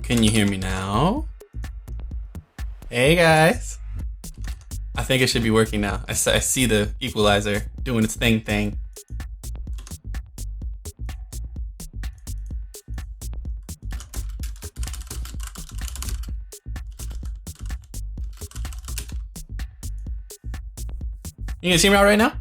Can you hear me now? Hey guys. I think it should be working now. I see the equalizer doing its thing. You guys hear me out right now?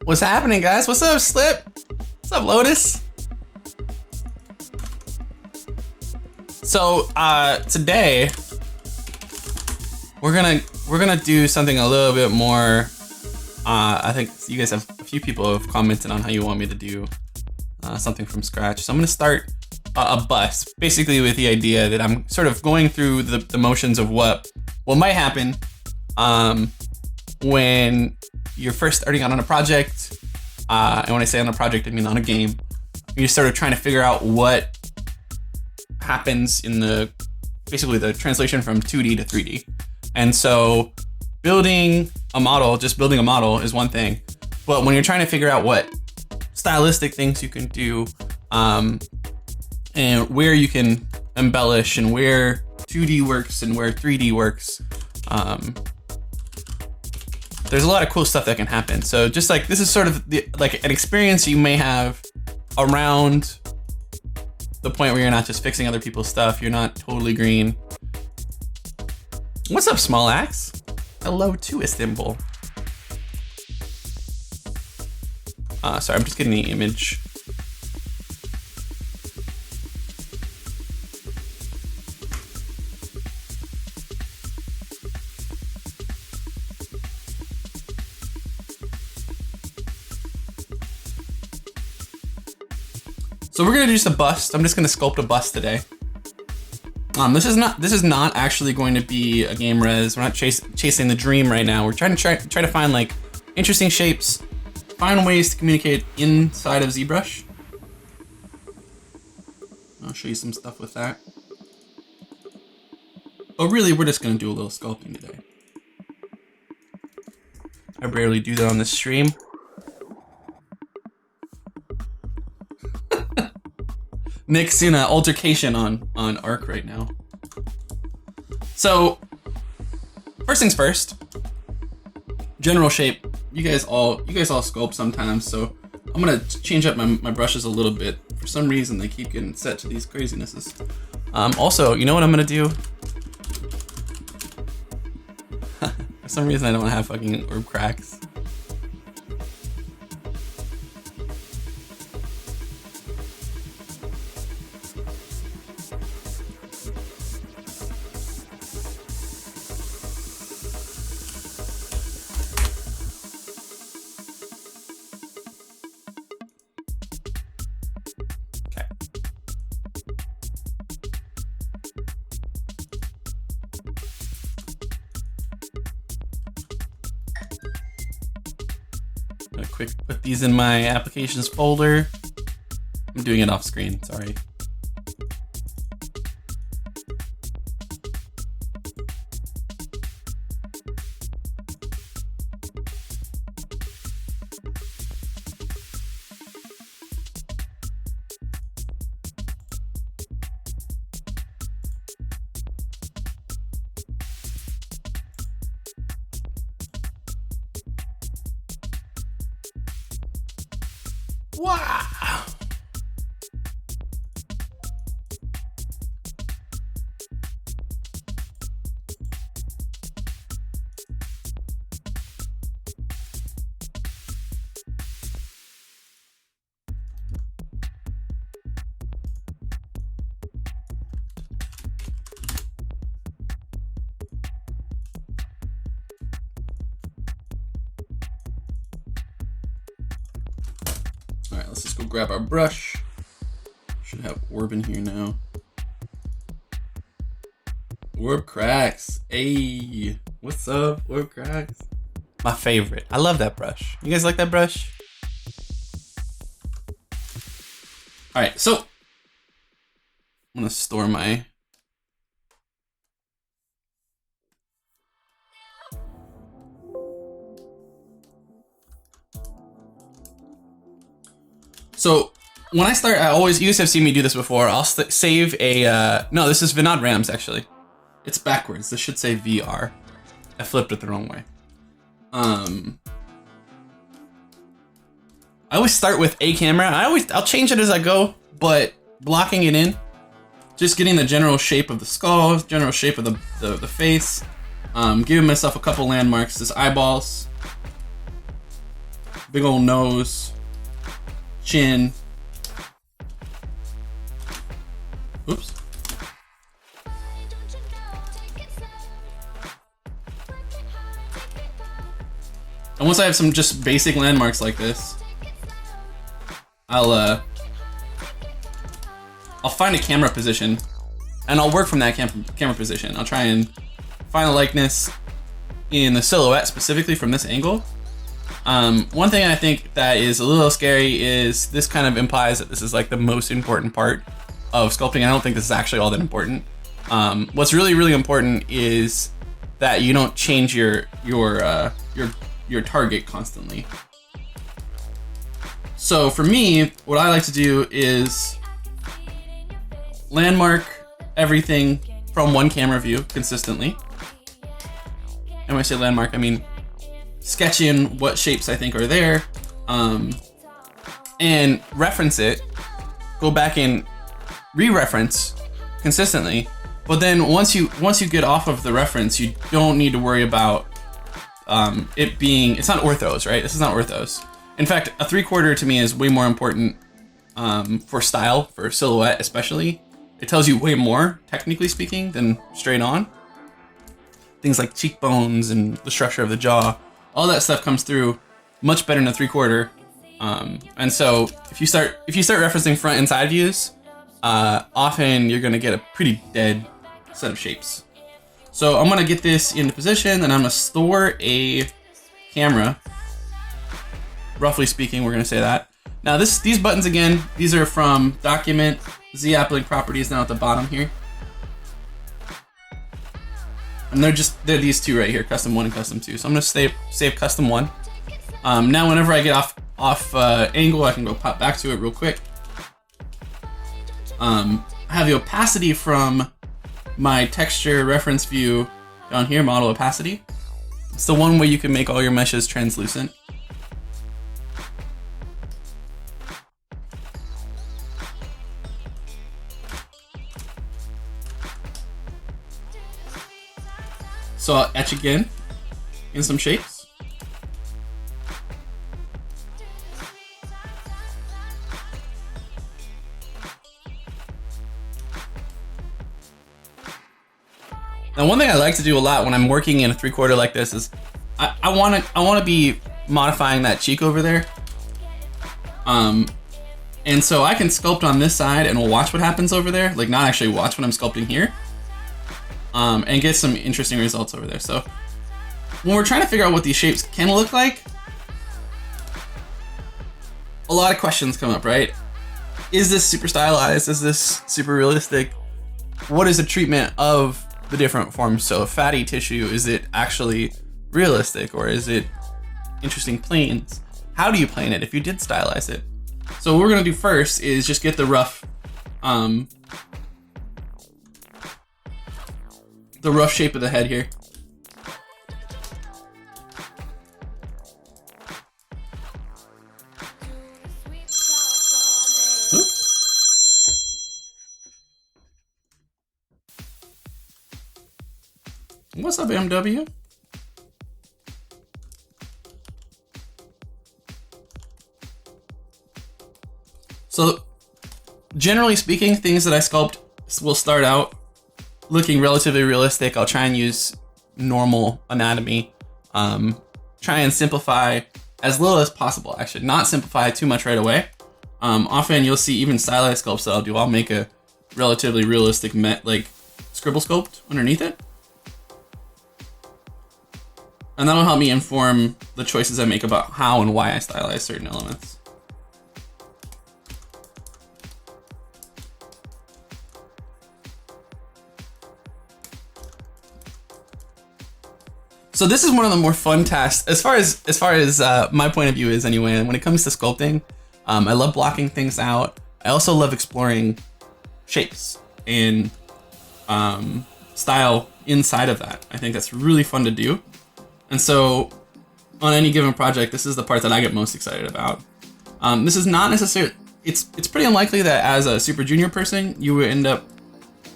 What's happening, guys? What's up, Slip? What's up, Lotus? So today we're gonna do something a little bit more. I think you guys have a few people have commented on how you want me to do something from scratch. So I'm gonna start a bus, basically with the idea that I'm sort of going through the motions of what might happen when you're first starting out on a project, and when I say on a project, I mean on a game. You're sort of trying to figure out what happens in basically the translation from 2D to 3D. And so building a model is one thing, but when you're trying to figure out what stylistic things you can do, and where you can embellish and where 2D works and where 3D works, there's a lot of cool stuff that can happen. So just like, this is sort of like an experience you may have around the point where you're not just fixing other people's stuff. You're not totally green. What's up, Small Axe? Hello to Istanbul. Sorry, I'm just getting the image. So we're gonna do just a bust. I'm just gonna sculpt a bust today. This is not actually going to be a game res. We're not chasing the dream right now. We're trying to find like interesting shapes, find ways to communicate inside of ZBrush. I'll show you some stuff with that. Oh, really? We're just gonna do a little sculpting today. I barely do that on this stream. Nick's in an altercation on Arc right now. So, first things first. General shape. You guys all sculpt sometimes, so I'm gonna change up my brushes a little bit. For some reason, they keep getting set to these crazinesses. Also, you know what I'm gonna do? For some reason, I don't have fucking orb cracks. Quick, put these in my applications folder. I'm doing it off screen, sorry. Wow! All right, let's just go grab our brush. Should have orb in here now. Orb cracks. Hey, what's up, orb cracks? My favorite. I love that brush. You guys like that brush? All right, so I'm gonna store my So when I start, you guys have seen me do this before. I'll save a, no, this is Vinod Rams actually. It's backwards. This should say VR. I flipped it the wrong way. I always start with a camera. I'll change it as I go, but blocking it in, just getting the general shape of the skull, general shape of the face, giving myself a couple landmarks. This eyeballs, big old nose, chin. Oops. And once I have some just basic landmarks like this, I'll find a camera position and I'll work from that camera position. I'll try and find a likeness in the silhouette specifically from this angle. One thing I think that is a little scary is this kind of implies that this is like the most important part of sculpting. I don't think this is actually all that important. What's really, really important is that you don't change your target constantly. So for me, what I like to do is landmark everything from one camera view consistently. And when I say landmark, I mean sketch in what shapes I think are there, and reference it, go back and re-reference consistently. But then once you get off of the reference, you don't need to worry about it being, it's not orthos, right? This is not orthos. In fact, a 3/4 to me is way more important for style, for silhouette especially. It tells you way more, technically speaking, than straight on. Things like cheekbones and the structure of the jaw, all that stuff comes through much better in a 3/4. And so if you start referencing front and side views, often you're gonna get a pretty dead set of shapes. So I'm gonna get this into position, and I'm gonna store a camera. Roughly speaking, we're gonna say that. Now these buttons again, these are from Document, Z App Link Properties down at the bottom here. And they're these two right here, Custom 1 and Custom 2. So I'm gonna save Custom 1. Now whenever I get off angle, I can go pop back to it real quick. I have the opacity from my texture reference view down here, model opacity. It's the one way you can make all your meshes translucent. So I'll etch again in some shapes. Now, one thing I like to do a lot when I'm working in a 3/4 like this is I want to be modifying that cheek over there. And so I can sculpt on this side and we'll watch what happens over there, like not actually watch what I'm sculpting here. And get some interesting results over there. So when we're trying to figure out what these shapes can look like, a lot of questions come up, right? Is this super stylized? Is this super realistic? What is the treatment of the different forms? So fatty tissue, is it actually realistic, or is it interesting planes? How do you plane it if you did stylize it? So what we're gonna do first is just get the rough shape of the head here. Oops. What's up, MW? So, generally speaking, things that I sculpt will start out looking relatively realistic. I'll try and use normal anatomy. Try and simplify as little as possible. Actually, not simplify too much right away. Often you'll see even stylized sculpts that I'll do. I'll make a relatively realistic like scribble sculpt underneath it. And that'll help me inform the choices I make about how and why I stylize certain elements. So this is one of the more fun tasks, as far as my point of view is anyway. And when it comes to sculpting, I love blocking things out. I also love exploring shapes and style inside of that. I think that's really fun to do. And so on any given project, this is the part that I get most excited about. This is not necessarily, it's pretty unlikely that as a super junior person, you would end up,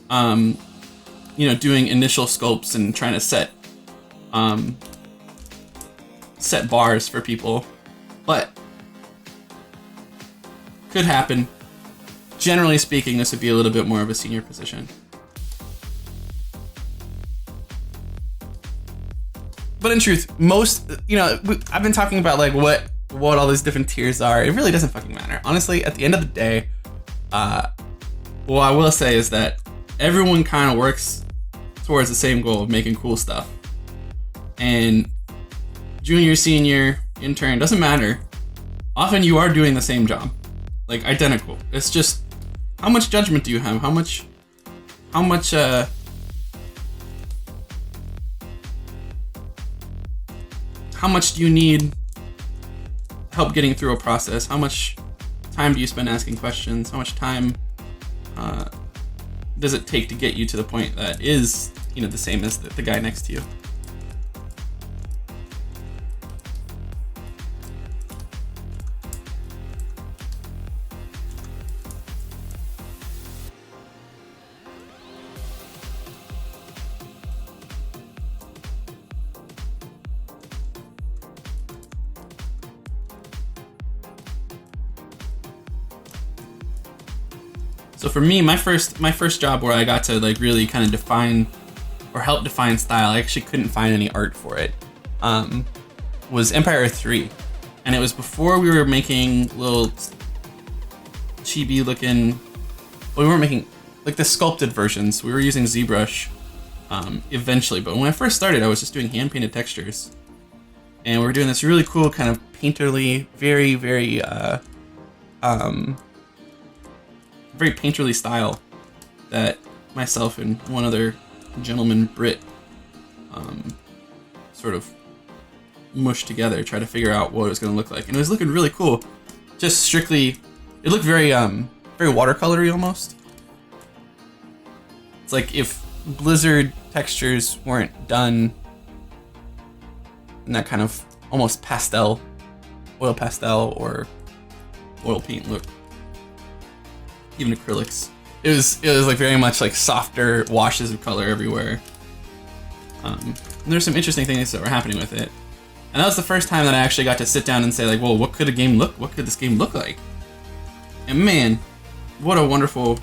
doing initial sculpts and trying to set bars for people, but could happen. Generally speaking, this would be a little bit more of a senior position. But in truth, I've been talking about like what all these different tiers are. It really doesn't fucking matter. Honestly, at the end of the day, what I will say is that everyone kind of works towards the same goal of making cool stuff. And junior, senior, intern, doesn't matter. Often you are doing the same job, like identical. It's just how much judgment do you have? How much do you need help getting through a process? How much time do you spend asking questions? How much time does it take to get you to the point that is, the same as the guy next to you? So for me, my first job where I got to like really kind of define or help define style, I actually couldn't find any art for it, was Empire Earth 3. And it was before we were making little chibi looking, we weren't making like the sculpted versions. We were using ZBrush eventually, but when I first started, I was just doing hand painted textures. And we were doing this really cool kind of painterly, very, very painterly style that myself and one other gentleman, Brit, sort of mushed together, try to figure out what it was going to look like. And it was looking really cool. Just strictly, it looked very watercolory almost. It's like if Blizzard textures weren't done in that kind of almost oil pastel or oil paint look. Even acrylics. It was like very much like softer washes of color everywhere. And there's some interesting things that were happening with it. And that was the first time that I actually got to sit down and say like, well, what could this game look like? And man, what a wonderful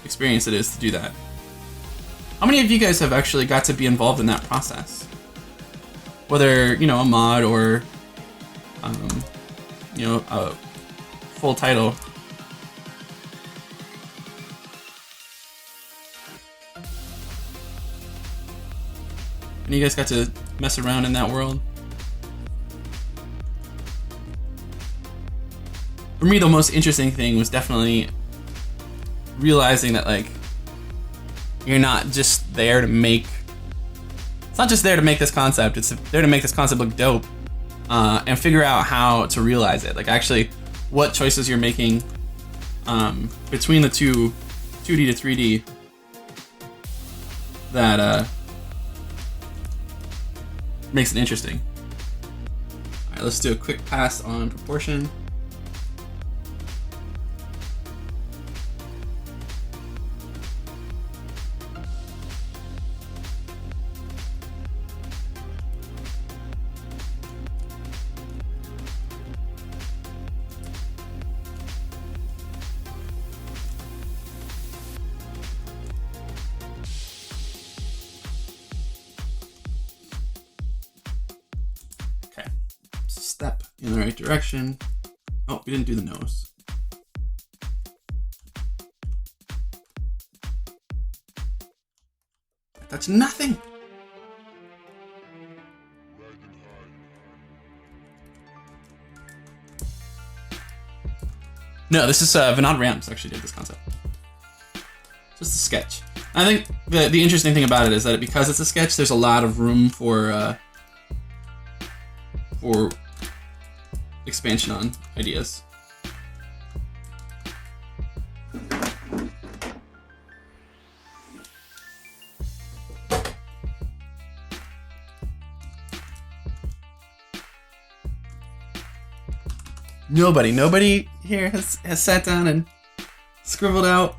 experience it is to do that. How many of you guys have actually got to be involved in that process? Whether, a mod or, a full title. And you guys got to mess around in that world? For me, the most interesting thing was definitely realizing that, like, you're not just there to make... It's not just there to make this concept, it's there to make this concept look dope. And figure out how to realize it. Like, actually, what choices you're making between the 2D to 3D that makes it interesting. Alright, let's do a quick pass on proportion. Step in the right direction. Oh, we didn't do the nose. That's nothing. No, this is Vinod Rams actually did this concept. Just a sketch. I think the interesting thing about it is that because it's a sketch, there's a lot of room for expansion on ideas. Nobody here has sat down and scribbled out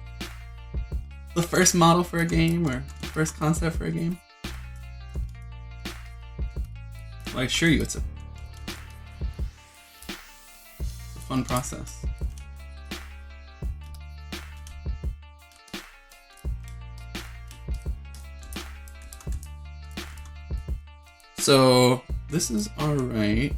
the first model for a game or the first concept for a game. Well, I assure you it's a fun process. So this is all right.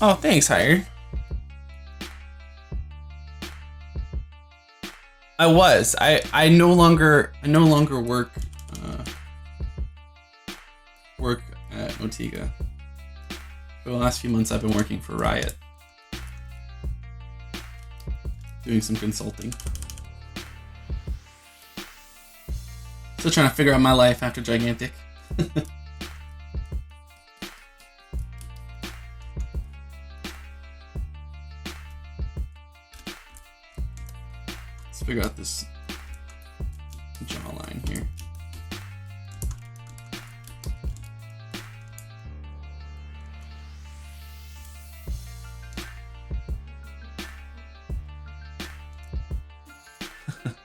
Oh, thanks, Hired. I no longer work at Motiga. For the last few months, I've been working for Riot, doing some consulting. Still trying to figure out my life after Gigantic. Let's figure out this jawline here.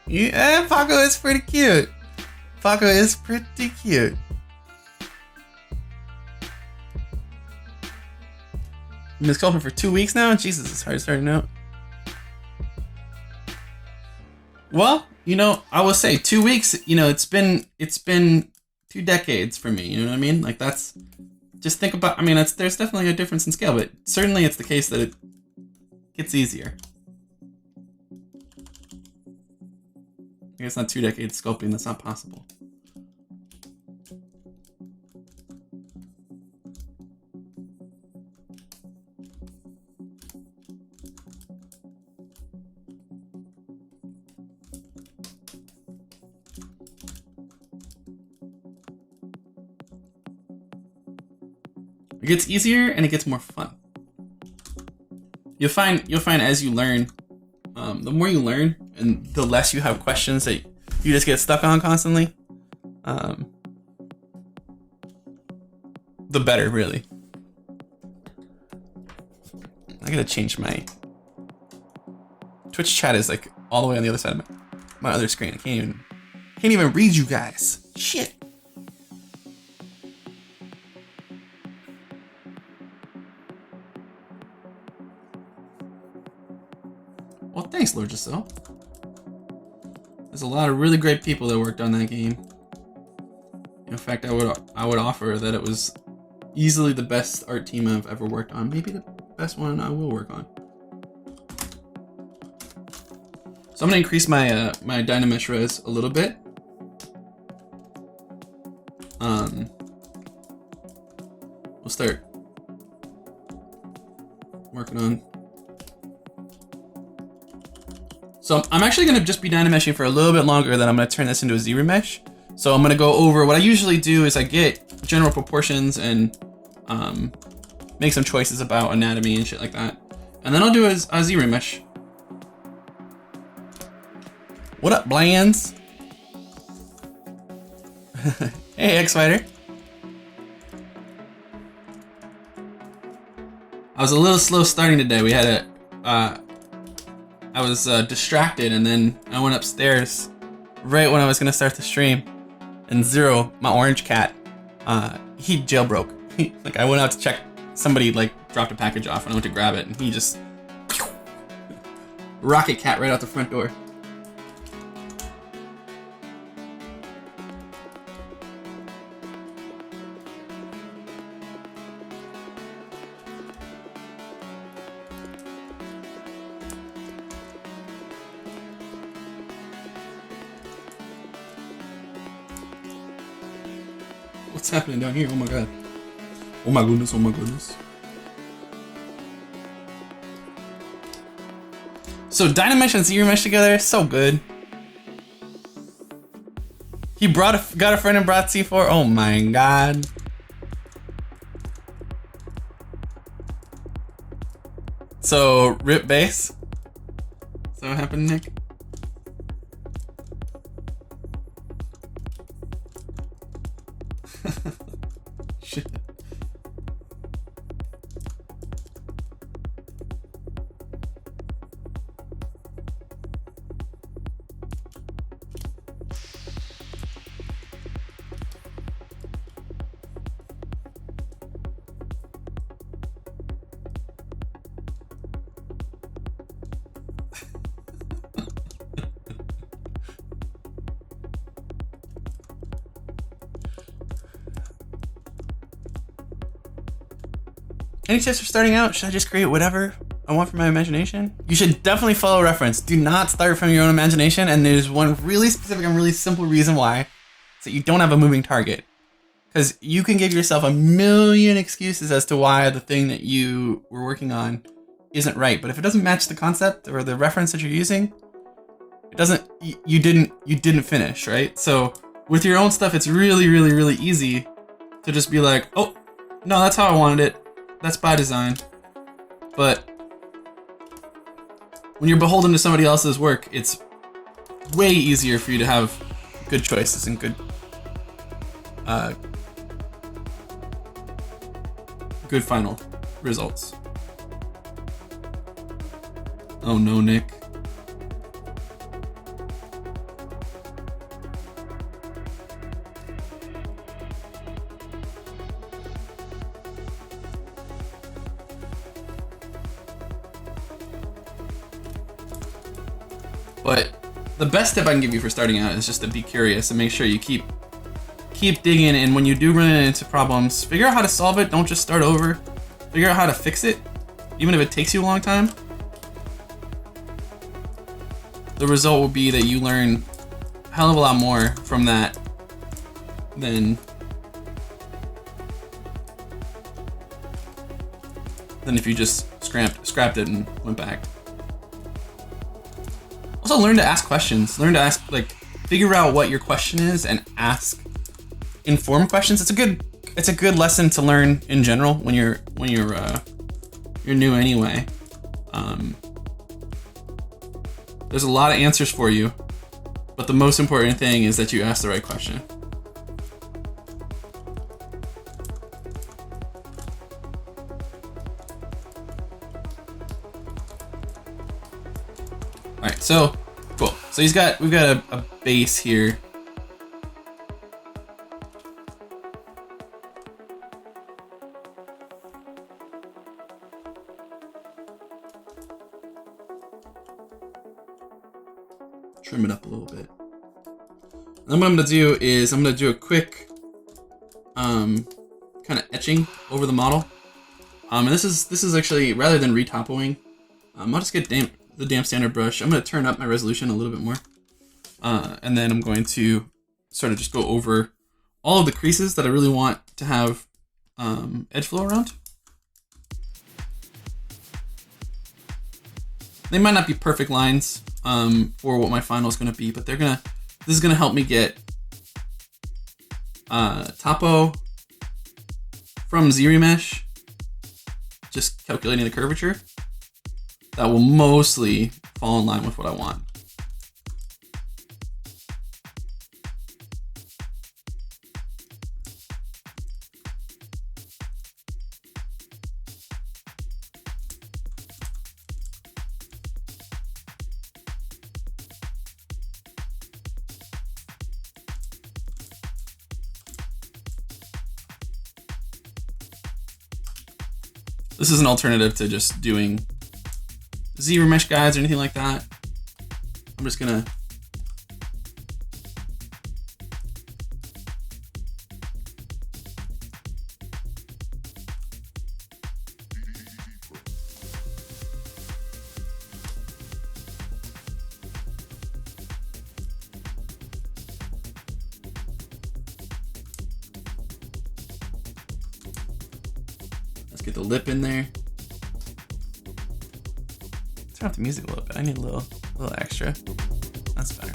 Yeah, Paco is pretty cute. Paco is pretty cute. I've been sculpting for 2 weeks now. Jesus, it's hard starting out. Well, you know, I will say 2 weeks. You know, it's been 2 decades for me. You know what I mean? Like that's just think about. I mean, there's definitely a difference in scale, but certainly it's the case that it gets easier. I guess not 2 decades sculpting. That's not possible. It gets easier and it gets more fun. You'll find as you learn, the more you learn and the less you have questions that you just get stuck on constantly, the better, really. I gotta change my Twitch chat is like all the way on the other side of my other screen. I can't even read you guys. Shit. Well, thanks, Lord Giselle. There's a lot of really great people that worked on that game. In fact, I would offer that it was easily the best art team I've ever worked on. Maybe the best one I will work on. So I'm gonna increase my my Dynamesh res a little bit. We'll start working on. So I'm actually gonna just be Dynameshing for a little bit longer, then I'm gonna turn this into a ZBrush. So I'm gonna go over what I usually do is I get general proportions and make some choices about anatomy and shit like that, and then I'll do a ZBrush. What up, Blands? Hey, X-Fighter. I was a little slow starting today. We had I was distracted, and then I went upstairs right when I was gonna start the stream, and Zero, my orange cat, he jailbroke. Like I went out to check, somebody like dropped a package off, and I went to grab it, and he just rocket cat right out the front door. What's happening down here? Oh my god. Oh my goodness, oh my goodness. So Dynamesh and ZBrush together, so good. He got a friend and brought C4. Oh my god. So rip base. Is that what happened, Nick? Shit. Any tips for starting out? Should I just create whatever I want from my imagination? You should definitely follow reference. Do not start from your own imagination, and there's one really specific and really simple reason why. It's that you don't have a moving target. Because you can give yourself a million excuses as to why the thing that you were working on isn't right. But if it doesn't match the concept or the reference that you're using, it doesn't, you didn't finish, right? So with your own stuff, it's really, really, really easy to just be like, oh, no, that's how I wanted it. That's by design. But when you're beholden to somebody else's work, it's way easier for you to have good choices and good final results. Oh no, Nick. But the best tip I can give you for starting out is just to be curious and make sure you keep digging, and when you do run into problems, figure out how to solve it. Don't just start over. Figure out how to fix it, even if it takes you a long time. The result will be that you learn a hell of a lot more from that than if you just scrapped it and went back. Also, learn to ask questions. Learn to ask, like, figure out what your question is and ask informed questions. It's a good lesson to learn in general when you're new anyway. There's a lot of answers for you, but the most important thing is that you ask the right question. Alright, so cool. So we've got a base here. Trim it up a little bit. And then what I'm gonna do is I'm gonna do a quick kind of etching over the model. And this is actually, rather than retopoing, I'll just get the damp standard brush. I'm gonna turn up my resolution a little bit more. And then I'm going to sort of just go over all of the creases that I really want to have edge flow around. They might not be perfect lines for what my final is going to be, but this is going to help me get topo from ZBrush, just calculating the curvature. That will mostly fall in line with what I want. This is an alternative to just doing ZBrush guides or anything like that. I'm just gonna get the lip in there. Turn off the music a little bit. I need a little extra. That's better.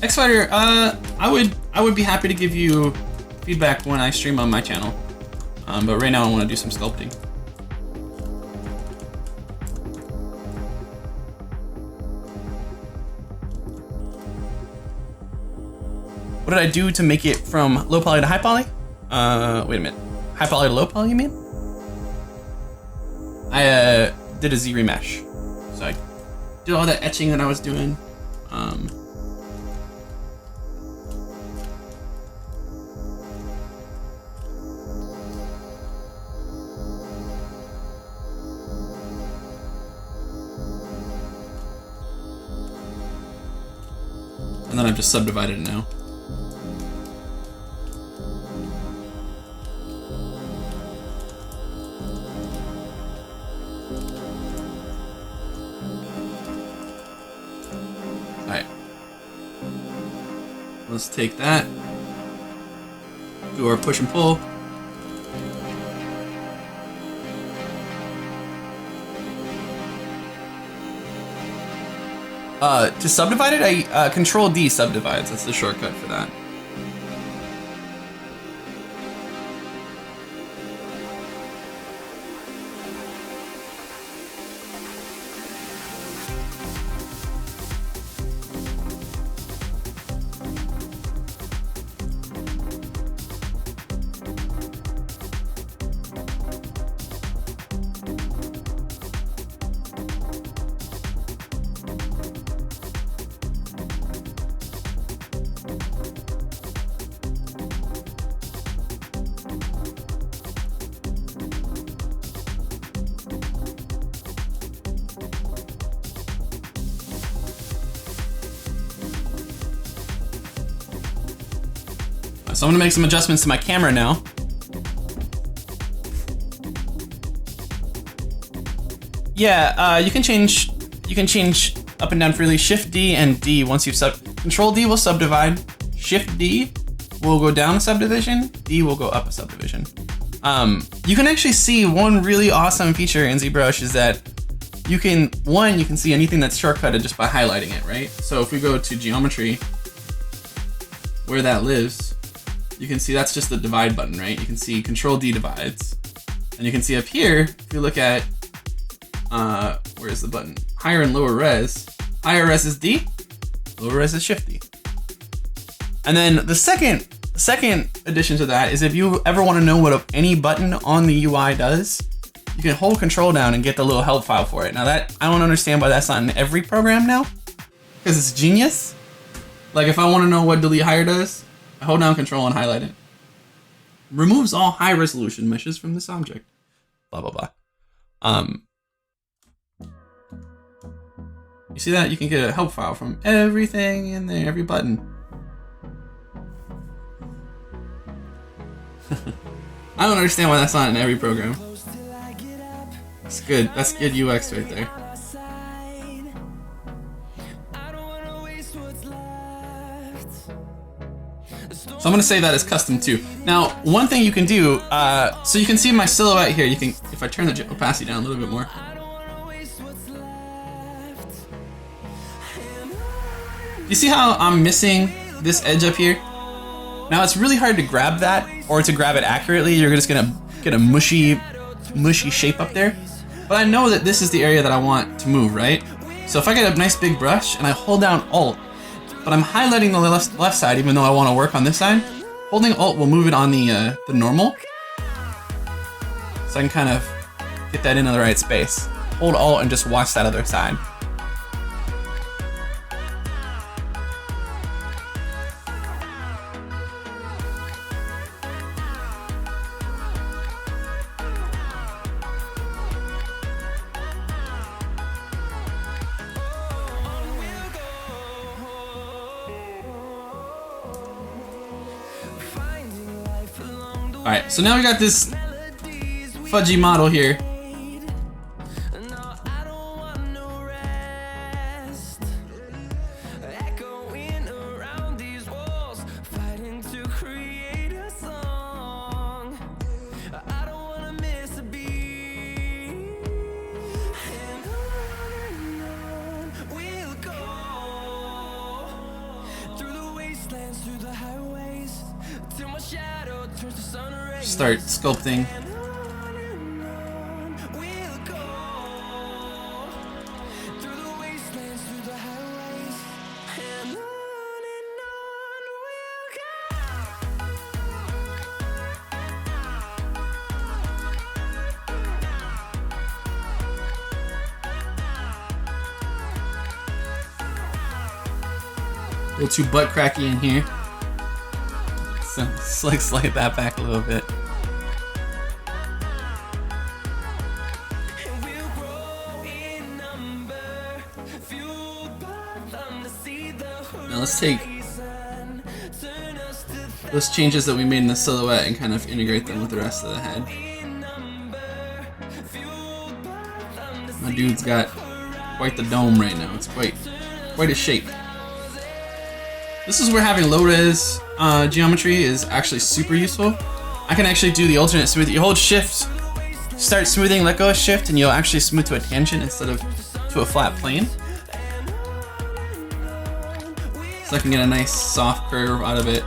Xfighter, I would be happy to give you feedback when I stream on my channel, but right now I want to do some sculpting. What did I do to make it from low poly to high poly? Wait a minute, high poly to low poly, you mean? I did a ZBrush, so I did all that etching that I was doing. And then I've just subdivided it now. Alright. Let's take that. Do our push and pull. To subdivide it, I Control D subdivides. That's the shortcut for that. So I'm gonna make some adjustments to my camera now. Yeah, you can change up and down freely. Shift D and D once you've Control D will subdivide. Shift D will go down a subdivision. D will go up a subdivision. You can actually see one really awesome feature in ZBrush is that you can see anything that's shortcutted just by highlighting it, right? So if we go to geometry, where that lives, you can see that's just the divide button, right? You can see Control D divides. And you can see up here, if you look at, where's the button? Higher and lower res. Higher res is D, lower res is Shift D. And then the second addition to that is if you ever want to know what any button on the UI does, you can hold Control down and get the little help file for it. Now that, I don't understand why that's not in every program now, because it's genius. Like if I want to know what delete higher does, I hold down Control and highlight it. Removes all high resolution meshes from this object. blah, blah, blah. You see that? You can get a help file from everything in there, every button. I don't understand why that's not in every program. That's good. That's good UX right there. So I'm gonna say that as custom too. Now, one thing you can do, so you can see my silhouette here. You can, if I turn the opacity down a little bit more. You see how I'm missing this edge up here? Now it's really hard to grab that, or to grab it accurately. You're just gonna get a mushy shape up there. But I know that this is the area that I want to move, right? So if I get a nice big brush and I hold down Alt, but I'm highlighting the left side even though I want to work on this side, holding Alt will move it on the normal. So I can kind of get that into the right space. Hold Alt and just watch that other side. Alright, so now we got this fudgy model here. Start sculpting. A little too butt cracky in here. So slide that back a little bit. Now let's take those changes that we made in the silhouette and kind of integrate them with the rest of the head. My dude's got quite the dome right now. It's quite a shape. This is where having low-res geometry is actually super useful. I can actually do the alternate smooth. You hold Shift, start smoothing, let go of Shift, and you'll actually smooth to a tangent instead of to a flat plane. So I can get a nice soft curve out of it.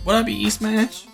Would I be E-Smash?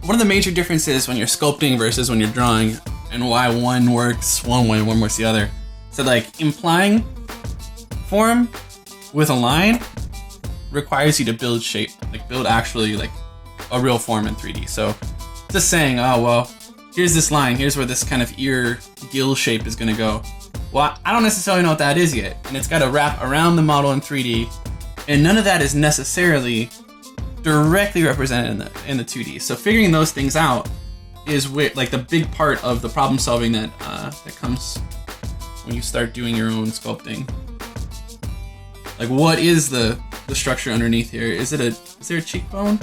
one of the major differences when you're sculpting versus when you're drawing, and why one works one way and one works the other. So like implying form with a line requires you to build shape, like build actually like a real form in 3D. So just saying, oh well, here's this line, here's where this kind of ear gill shape is gonna go. Well, I don't necessarily know what that is yet, and it's got to wrap around the model in 3D, and none of that is necessarily directly represented in the 2D. So figuring those things out is where, like, the big part of the problem solving that that comes when you start doing your own sculpting. Like, what is the structure underneath here? Is there a cheekbone?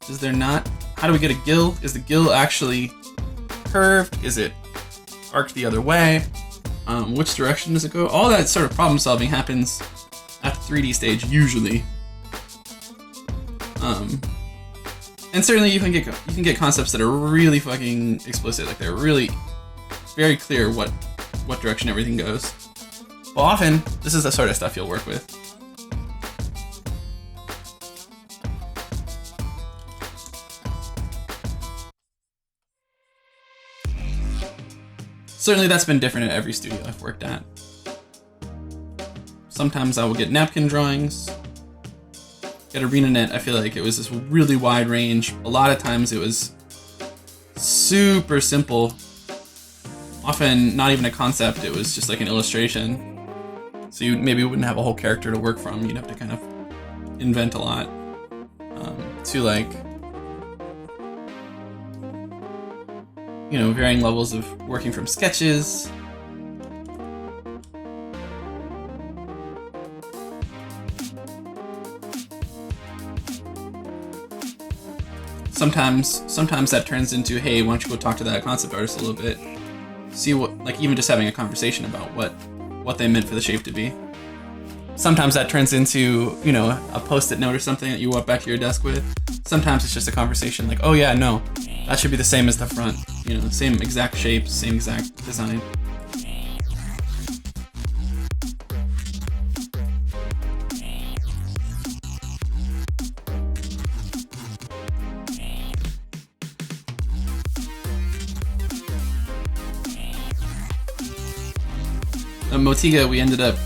Is there not? How do we get a gill? Is the gill actually curved? Is it arced the other way? Which direction does it go? All that sort of problem solving happens at the 3D stage usually. And certainly you can get concepts that are really fucking explicit, like they're really very clear what direction everything goes. But often this is the sort of stuff you'll work with. Certainly that's been different at every studio I've worked at. Sometimes I will get napkin drawings. At ArenaNet, I feel like it was this really wide range. A lot of times it was super simple. Often not even a concept, it was just like an illustration. So you maybe wouldn't have a whole character to work from. You'd have to kind of invent a lot. To like, you know, varying levels of working from sketches. Sometimes that turns into, hey, why don't you go talk to that concept artist a little bit, see what, like even just having a conversation about what they meant for the shape to be. Sometimes that turns into, you know, a post-it note or something that you walk back to your desk with. Sometimes it's just a conversation like, oh yeah, no, that should be the same as the front, you know, same exact shape, same exact design. At Motiga, we ended up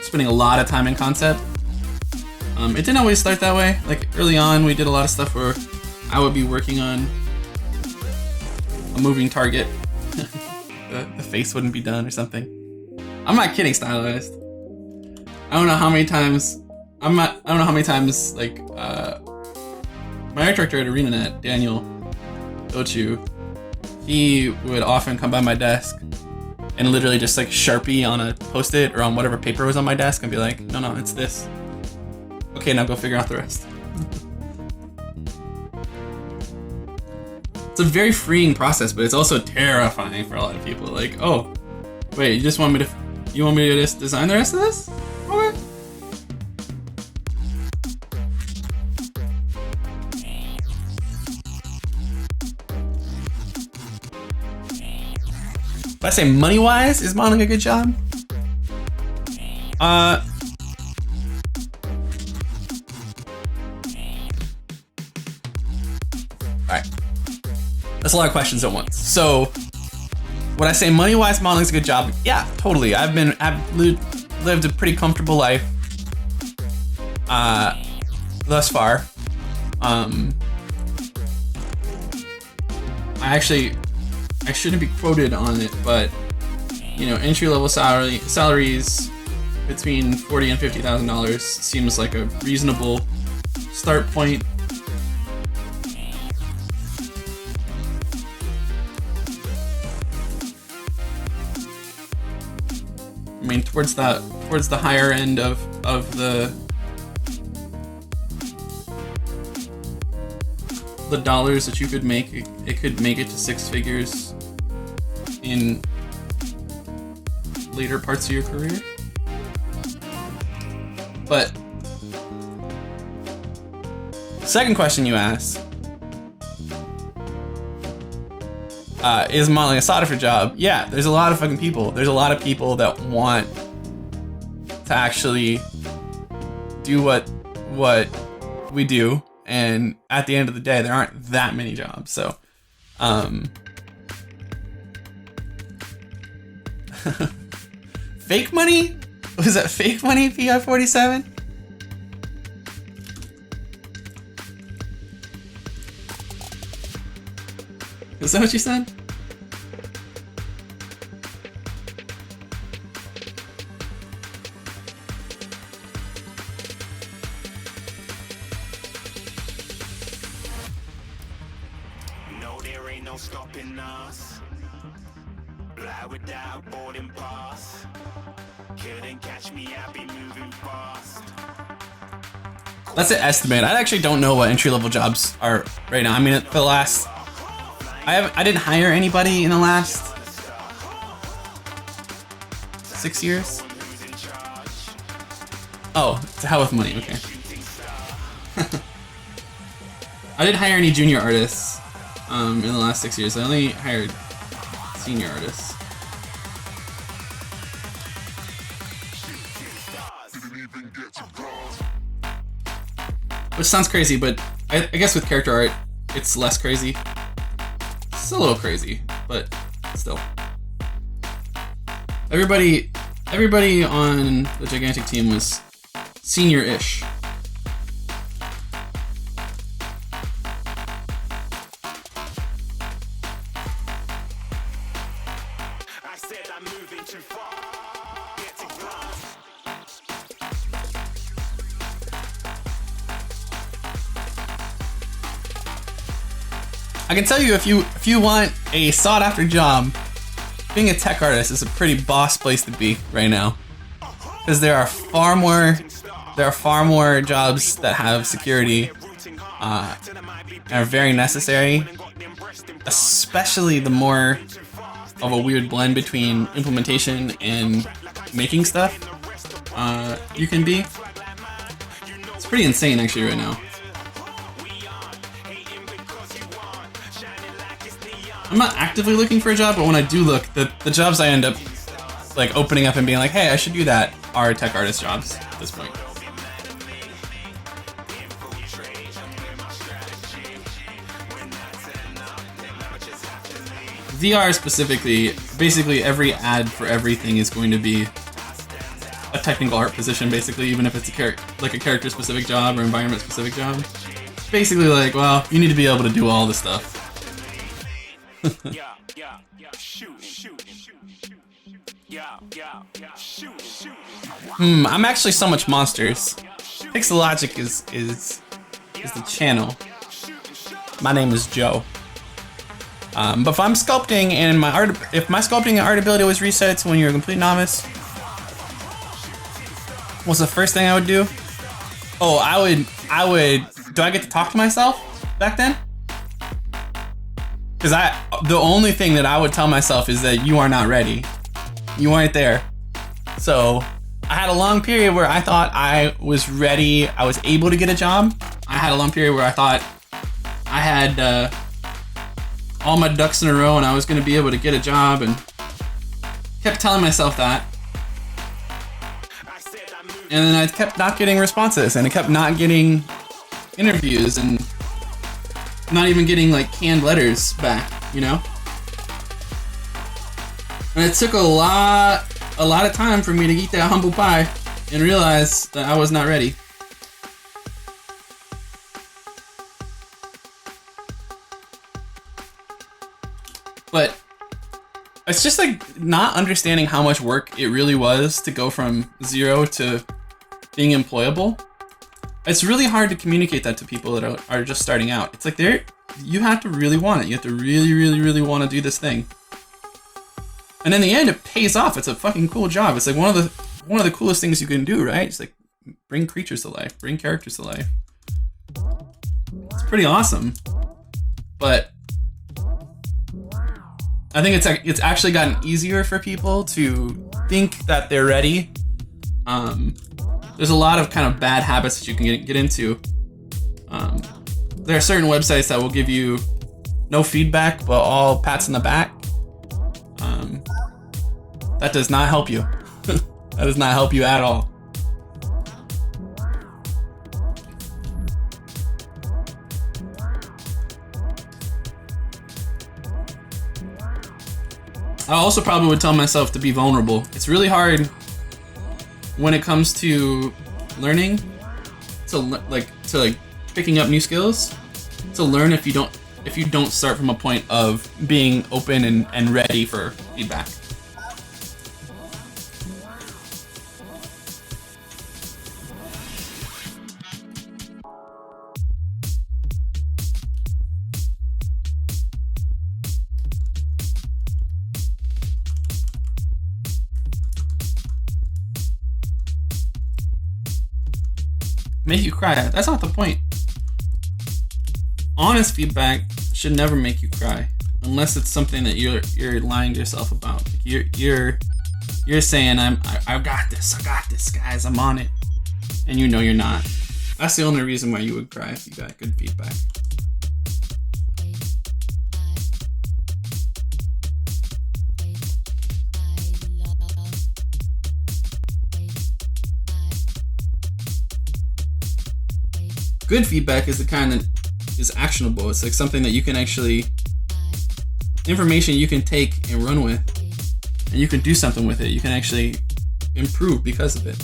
spending a lot of time in concept. It didn't always start that way. Like early on, we did a lot of stuff where I would be working on a moving target. the face wouldn't be done or something. I'm not kidding, stylized. I don't know how many times. I don't know how many times like my art director at ArenaNet, Daniel Ochu, he would often come by my desk and literally just like Sharpie on a post-it or on whatever paper was on my desk and be like, no, it's this. Okay, now go figure out the rest. It's a very freeing process, but it's also terrifying for a lot of people. Like, oh, wait, you want me to just design the rest of this? Okay. If I say money-wise, is modeling a good job? Alright. That's a lot of questions at once. So, would I say money-wise, modeling's a good job? Yeah, totally. I've lived a pretty comfortable life thus far. I shouldn't be quoted on it, but you know, entry-level salaries between $40,000 and $50,000 seems like a reasonable start point. I mean, towards the higher end of the dollars that you could make, it could make it to six figures in later parts of your career. But second question you asked, is modeling a sought after job? Yeah, there's a lot of fucking people. There's a lot of people that want to actually do what we do and at the end of the day, there aren't that many jobs. So, fake money? Was that fake money, PI47? Is that what you said? No, there ain't no stopping us. Fly without boarding pass. Couldn't catch me, I be moving fast. That's an estimate. I actually don't know what entry-level jobs are right now. I mean, for the last... I didn't hire anybody in the last 6 years. Oh, to hell with money, okay. I didn't hire any junior artists in the last 6 years. I only hired senior artists. Which sounds crazy, but I guess with character art, it's less crazy. It's a little crazy, but still. Everybody on the Gigantic team was senior-ish. I said I'm moving too far. Getting lost. I can tell you if you want a sought after job, being a tech artist is a pretty boss place to be right now, because there are far more jobs that have security and are very necessary, especially the more of a weird blend between implementation and making stuff you can be. It's pretty insane actually right now. I'm not actively looking for a job, but when I do look, the jobs I end up like opening up and being like, hey, I should do that, are tech artist jobs at this point. VR specifically, basically every ad for everything is going to be a technical art position, basically, even if it's a character specific job or environment specific job. Basically like, well, you need to be able to do all the stuff. I'm actually so much monsters. Pixelogic is the channel. My name is Joe. But if I'm sculpting and if my sculpting and art ability was reset to when you're a complete novice, what's the first thing I would do? Oh, I would. Do I get to talk to myself back then? Because the only thing that I would tell myself is that you are not ready. You aren't there. So I had a long period where I thought I was ready. I was able to get a job. I had a long period where I thought I had all my ducks in a row and I was going to be able to get a job, and kept telling myself that. And then I kept not getting responses, and I kept not getting interviews, and not even getting like canned letters back, you know? And it took a lot of time for me to eat that humble pie and realize that I was not ready. But it's just like not understanding how much work it really was to go from 0 to being employable. It's really hard to communicate that to people that are just starting out. It's like you have to really want it. You have to really, really, really want to do this thing. And in the end, it pays off. It's a fucking cool job. It's like one of the coolest things you can do, right? It's like bring creatures to life, bring characters to life. It's pretty awesome. But I think it's actually gotten easier for people to think that they're ready. There's a lot of kind of bad habits that you can get into. There are certain websites that will give you no feedback, but all pats on the back. That does not help you. That does not help you at all. I also probably would tell myself to be vulnerable. It's really hard when it comes to learning, to picking up new skills, to learn if you don't start from a point of being open and ready for feedback. Make you cry. That's not the point. Honest feedback should never make you cry, unless it's something that you're lying to yourself about. Like you're saying I got this, guys. I'm on it, and you know you're not. That's the only reason why you would cry if you got good feedback. Good feedback is the kind that is actionable. It's like something that you can actually, information you can take and run with, and you can do something with it. You can actually improve because of it.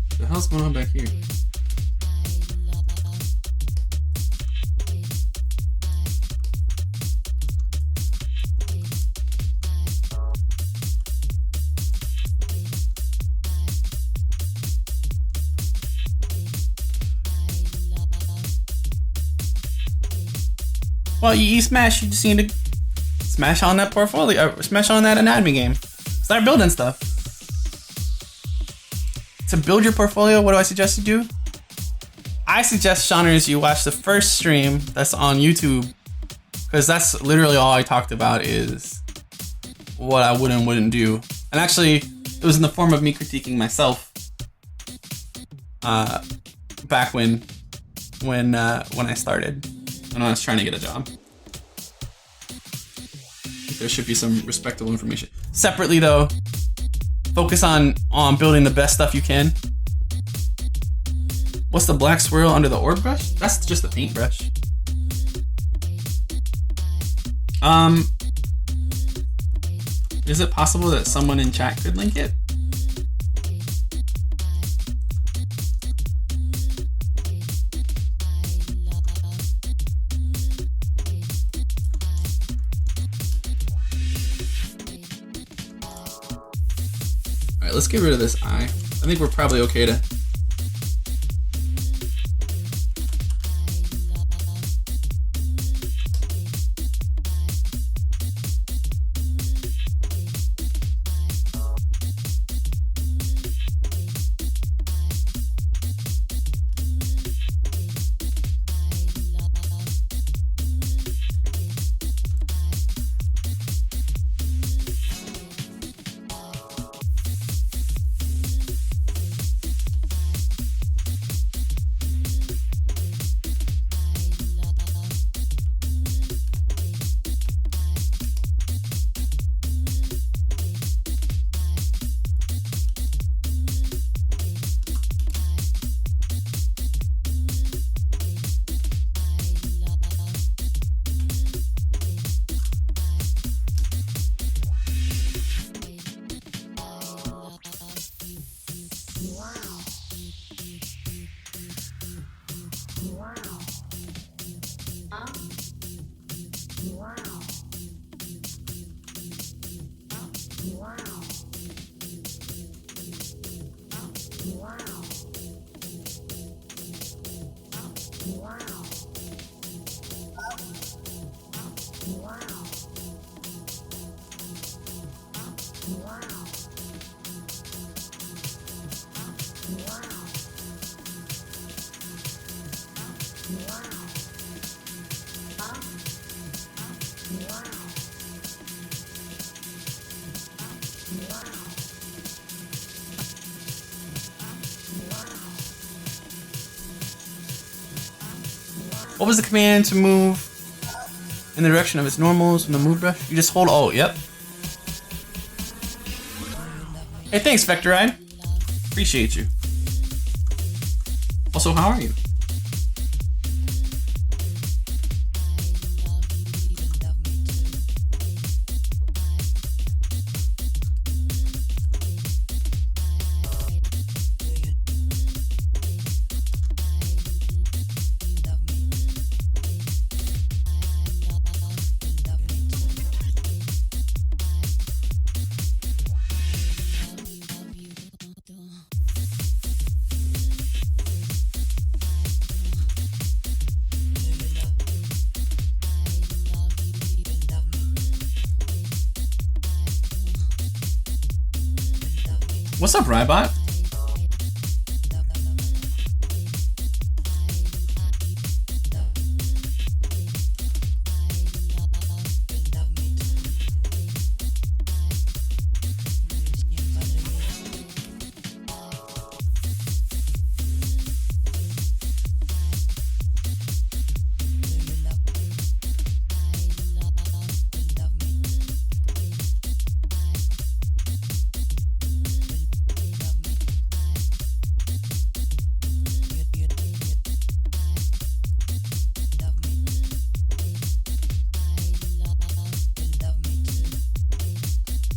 What the hell's going on back here? Well, you smash, you just need to smash on that portfolio, or smash on that anatomy game. Start building stuff. To build your portfolio, what do I suggest you do? I suggest, Shawners, you watch the first stream that's on YouTube, because that's literally all I talked about is what I would and wouldn't do. And actually, it was in the form of me critiquing myself back when I started. When I was trying to get a job. There should be some respectable information. Separately though, focus on building the best stuff you can. What's the black swirl under the orb brush? That's just a paintbrush. Is it possible that someone in chat could link it? Let's get rid of this eye. I think we're probably okay to. What was the command to move in the direction of its normals from the move brush? You just hold Alt, yep. Hey, thanks, Vectoride. Appreciate you. Also, how are you? What's up, Rybot?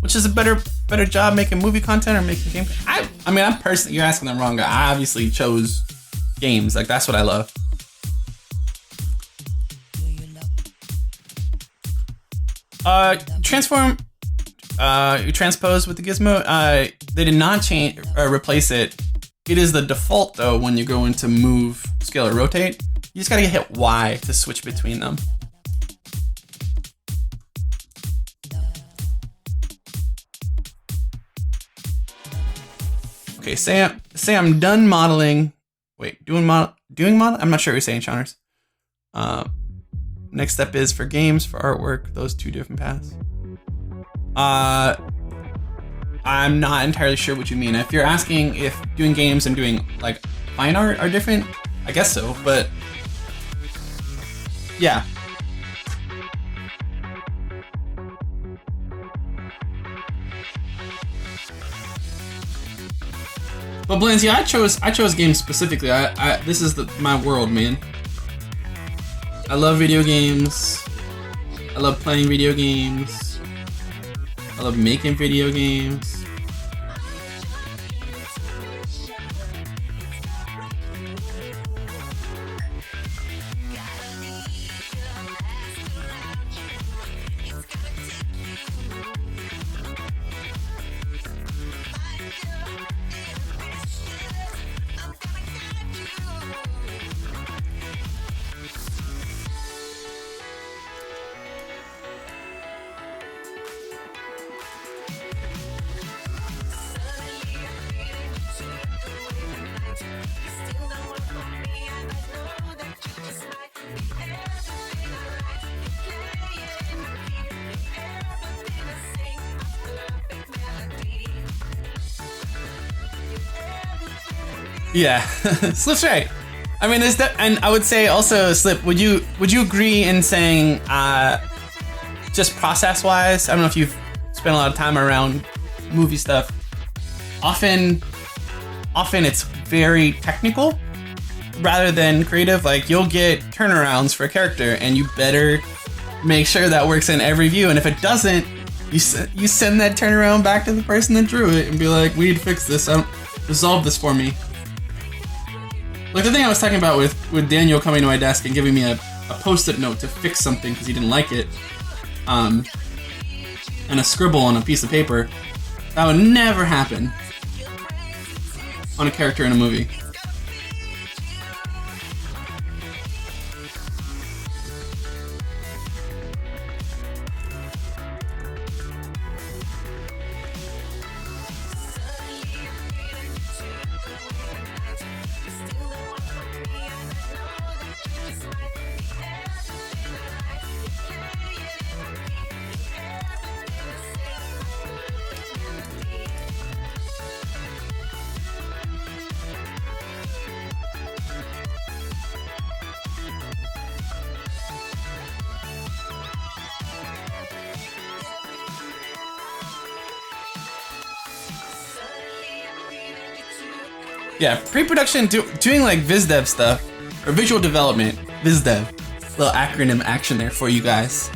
Which is a better job making movie content or making game? I mean, I'm personally, you're asking the wrong guy. I obviously chose games. Like, that's what I love. Transform, you transpose with the gizmo. They did not change or replace it. It is the default though when you go into move, scale, or rotate. You just gotta hit Y to switch between them. Okay, say I'm done modeling. Wait, doing model? I'm not sure what you're saying, Shawners. Next step is for games, for artwork, those two different paths. I'm not entirely sure what you mean. If you're asking if doing games and doing like fine art are different, I guess so, but yeah. But Blanzy, I chose games specifically. This is my world, man. I love video games. I love playing video games. I love making video games. Yeah, Slip's right. I mean, there's that, and I would say also, Slip, would you agree in saying, just process-wise? I don't know if you've spent a lot of time around movie stuff. Often it's very technical rather than creative. Like, you'll get turnarounds for a character, and you better make sure that works in every view. And if it doesn't, you send that turnaround back to the person that drew it and be like, we need to fix this. Resolve this for me. Like the thing I was talking about with Daniel coming to my desk and giving me a post-it note to fix something because he didn't like it, and a scribble on a piece of paper, that would never happen on a character in a movie. Yeah, pre-production, doing like viz dev stuff, or visual development, viz dev. Little acronym action there for you guys.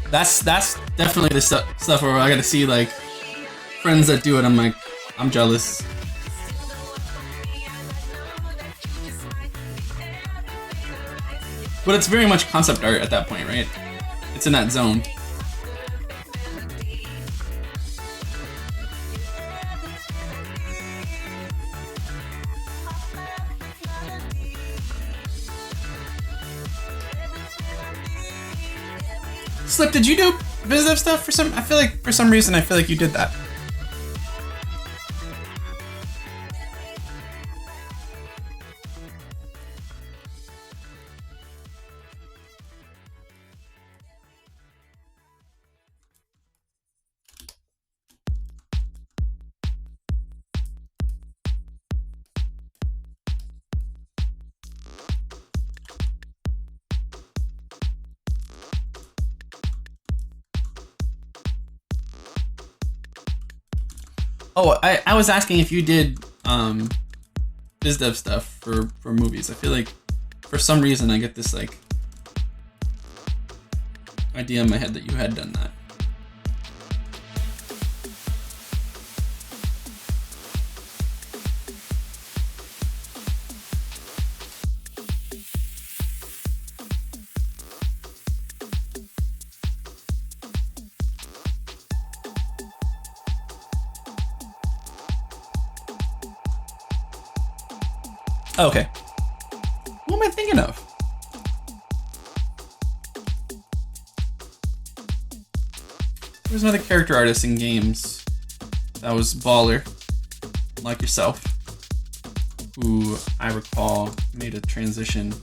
That's definitely the stuff where I gotta see like friends that do it. I'm like, I'm jealous. But it's very much concept art at that point, right? It's in that zone. Slip, did you do viz dev stuff for some? I feel like for some reason you did that. Oh, I was asking if you did biz dev stuff for movies. I feel like for some reason I get this like idea in my head that you had done that. Okay. What am I thinking of? There's another character artist in games that was baller, like yourself, who I recall made a transition.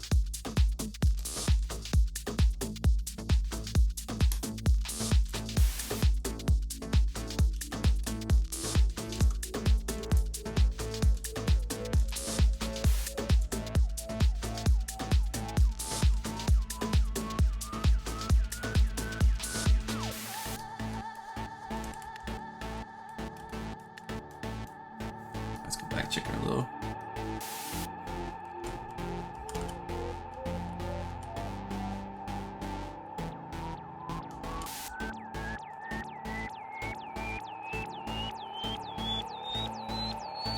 Let's go back, check our little.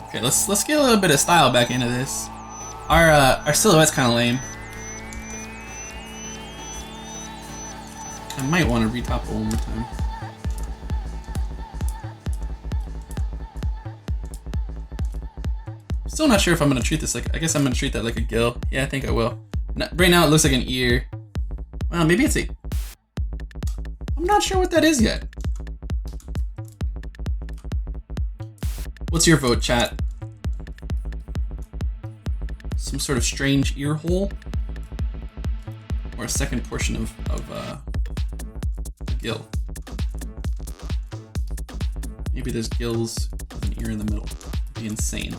Okay, let's get a little bit of style back into this. Our silhouette's kind of lame. I might want to retop it one more time. Still not sure if I'm gonna treat this like. I guess I'm gonna treat that like a gill. Yeah, I think I will. Right now it looks like an ear. Well, maybe it's a. I'm not sure what that is yet. What's your vote, chat? Some sort of strange ear hole, or a second portion of a gill. Maybe there's gills with an ear in the middle. It'd be insane.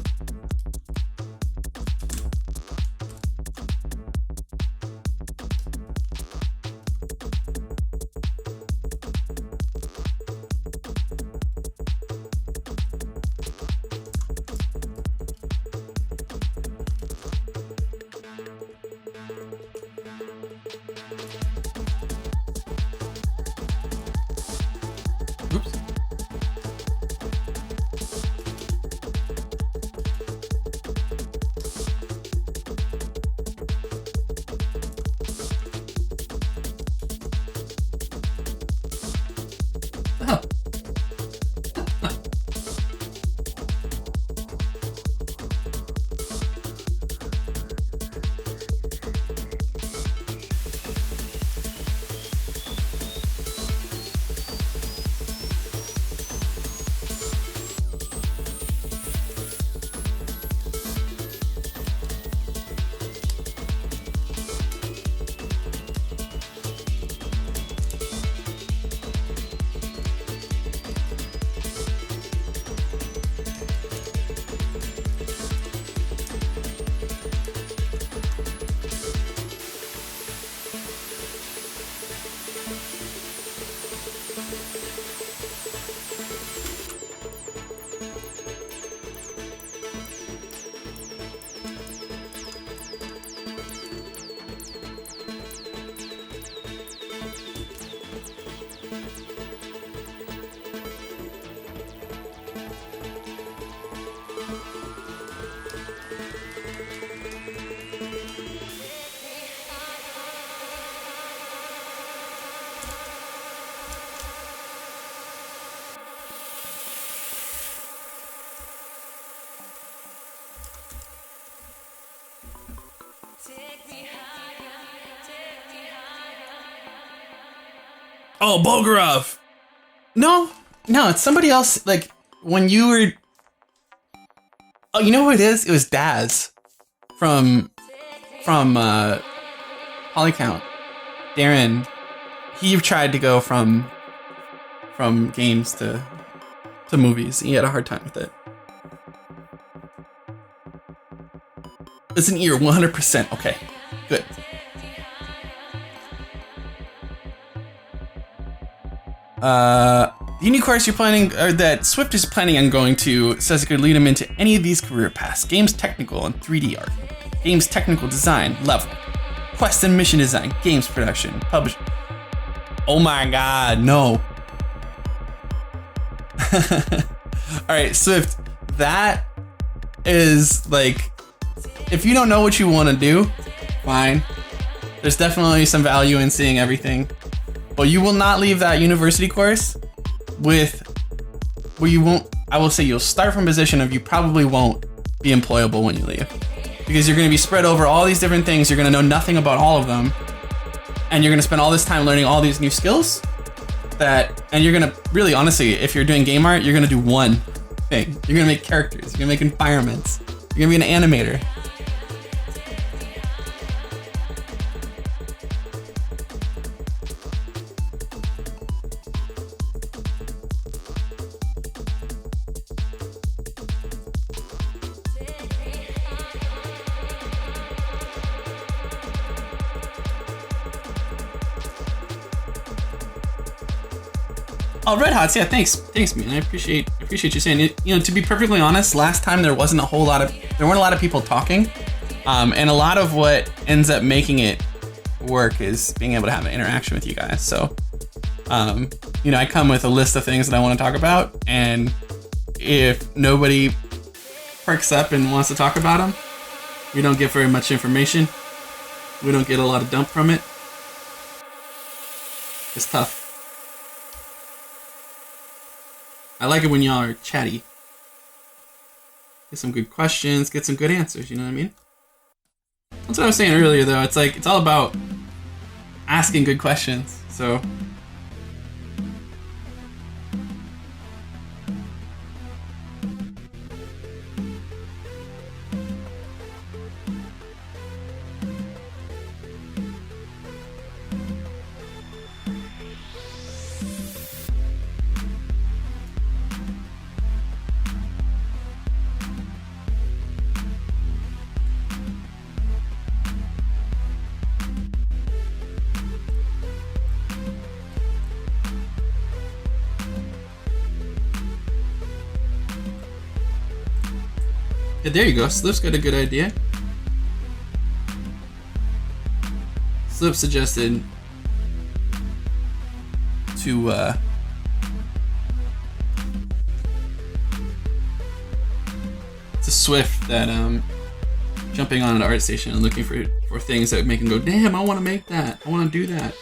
Oh, Bogorov. No, it's somebody else. Like when you were. Oh, you know who it is? It was Daz from Polycount. Darren. He tried to go from games to movies. He had a hard time with it. It's an ear, 100%. Okay, good. The new course you're planning, or that Swift is planning on going to, says it could lead him into any of these career paths: games technical and 3D art, games technical design level, quest and mission design, games production, publishing. Oh my God, no. All right, Swift, that is like, if you don't know what you want to do, fine. There's definitely some value in seeing everything. But you will not leave that university course where you won't, I will say you'll start from a position of you probably won't be employable when you leave. Because you're going to be spread over all these different things, you're going to know nothing about all of them, and you're going to spend all this time learning all these new skills and you're going to, really honestly, if you're doing game art, you're going to do one thing. You're going to make characters, you're going to make environments, you're going to be an animator. Oh, Red Hots, yeah, thanks, man. I appreciate you saying it. You know, to be perfectly honest, last time there weren't a lot of people talking, and a lot of what ends up making it work is being able to have an interaction with you guys. So, you know, I come with a list of things that I want to talk about, and if nobody perks up and wants to talk about them, we don't get very much information. We don't get a lot of dump from it. It's tough. I like it when y'all are chatty. Get some good questions, get some good answers, you know what I mean? That's what I was saying earlier though, it's like, it's all about asking good questions, so. Yeah, there you go. Slip's got a good idea. Slip suggested to Swift that jumping on an art station and looking for things that make him go, damn, I want to make that. I want to do that.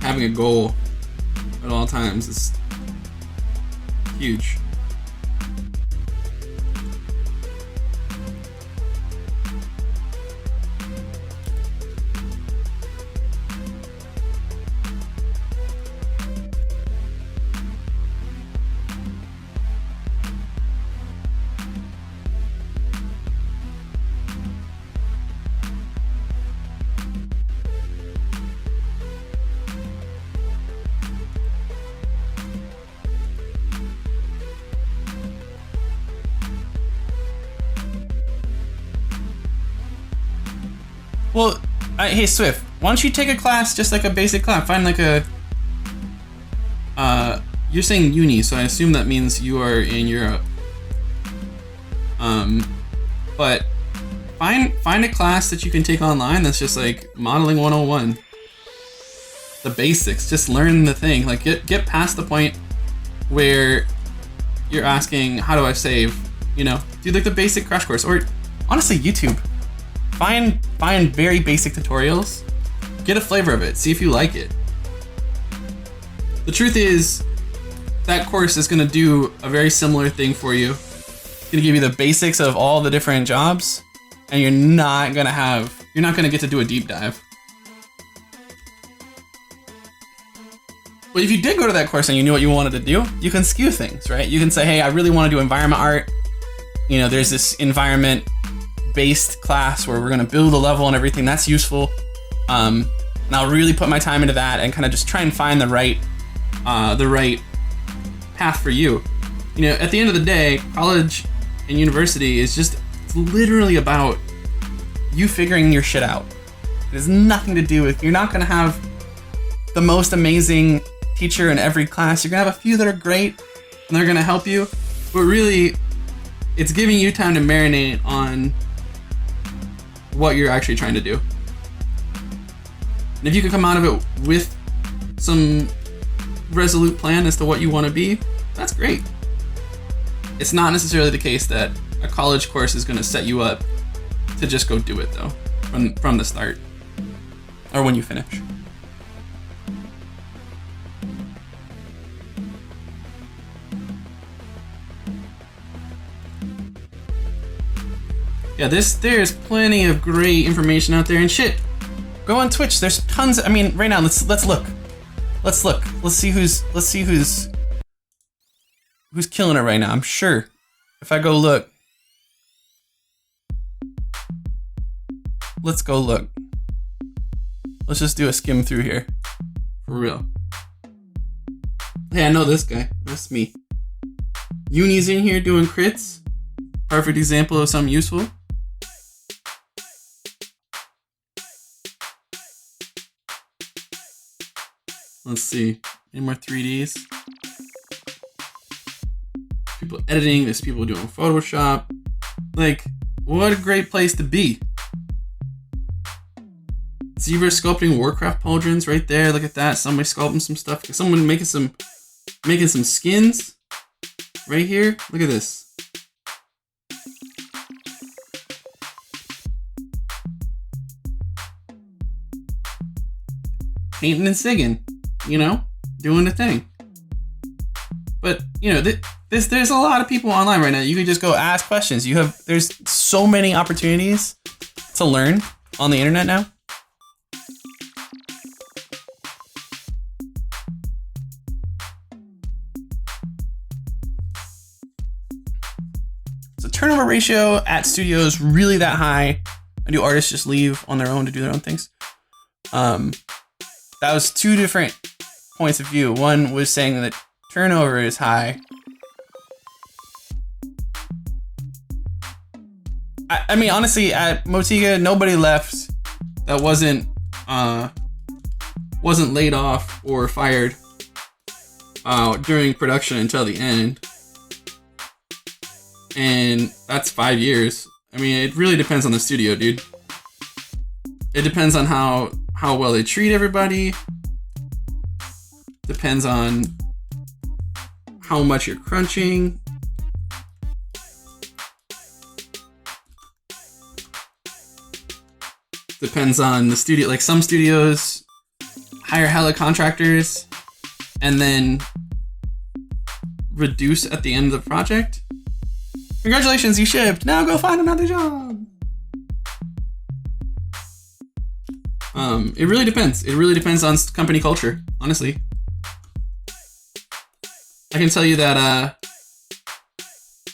Having a goal at all times is huge. Well, hey Swift, why don't you take a class, just like a basic class? Find like a, you're saying uni, so I assume that means you are in Europe. But find a class that you can take online that's just like modeling 101. The basics, just learn the thing. Like get past the point where you're asking, how do I save? You know, do like the basic crash course, or honestly YouTube. Find very basic tutorials, get a flavor of it, see if you like it. The truth is, that course is gonna do a very similar thing for you gonna give you the basics of all the different jobs, and you're not gonna get to do a deep dive. But if you did go to that course and you knew what you wanted to do, you can skew things, right? You can say, hey, I really want to do environment art. You know, there's this environment-based class where we're gonna build a level and everything. That's useful. And I'll really put my time into that and kind of just try and find the right path for you. You know, at the end of the day, college and university is it's literally about you figuring your shit out. It has nothing to do with, you're not gonna have the most amazing teacher in every class. You're gonna have a few that are great and they're gonna help you, but really it's giving you time to marinate on what you're actually trying to do. And if you can come out of it with some resolute plan as to what you want to be, that's great. It's not necessarily the case that a college course is going to set you up to just go do it though, from the start or when you finish. Yeah, there's plenty of great information out there, and shit, go on Twitch. There's tons. I mean, right now, let's look. Let's look. Let's see who's killing it right now. I'm sure if I go look, let's go look. Let's just do a skim through here, for real. Hey, I know this guy. That's me. Uni's in here doing crits. Perfect example of something useful. Let's see. Any more 3Ds? People editing. There's people doing Photoshop. Like, what a great place to be. ZBrush sculpting Warcraft pauldrons right there. Look at that. Somebody sculpting some stuff. Someone making some skins right here. Look at this. Painting and singing, you know, doing the thing. But you know, there's a lot of people online right now. You can just go ask questions. There's so many opportunities to learn on the internet now. So turnover ratio at studios really that high? Or do artists just leave on their own to do their own things? That was two different points of view. One was saying that turnover is high. I mean, honestly, at Motiga, nobody left that wasn't laid off or fired during production until the end. And that's 5 years. I mean, it really depends on the studio, dude. It depends on how well they treat everybody. Depends on how much you're crunching. Depends on the studio. Like some studios hire hella contractors and then reduce at the end of the project. Congratulations, you shipped. Now go find another job. It really depends. It really depends on company culture, honestly. I can tell you that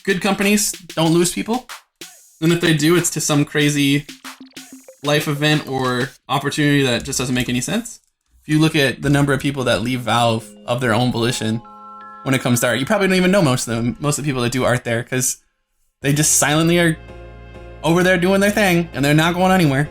good companies don't lose people. And if they do, it's to some crazy life event or opportunity that just doesn't make any sense. If you look at the number of people that leave Valve of their own volition when it comes to art, you probably don't even know most of them, most of the people that do art there, because they just silently are over there doing their thing and they're not going anywhere.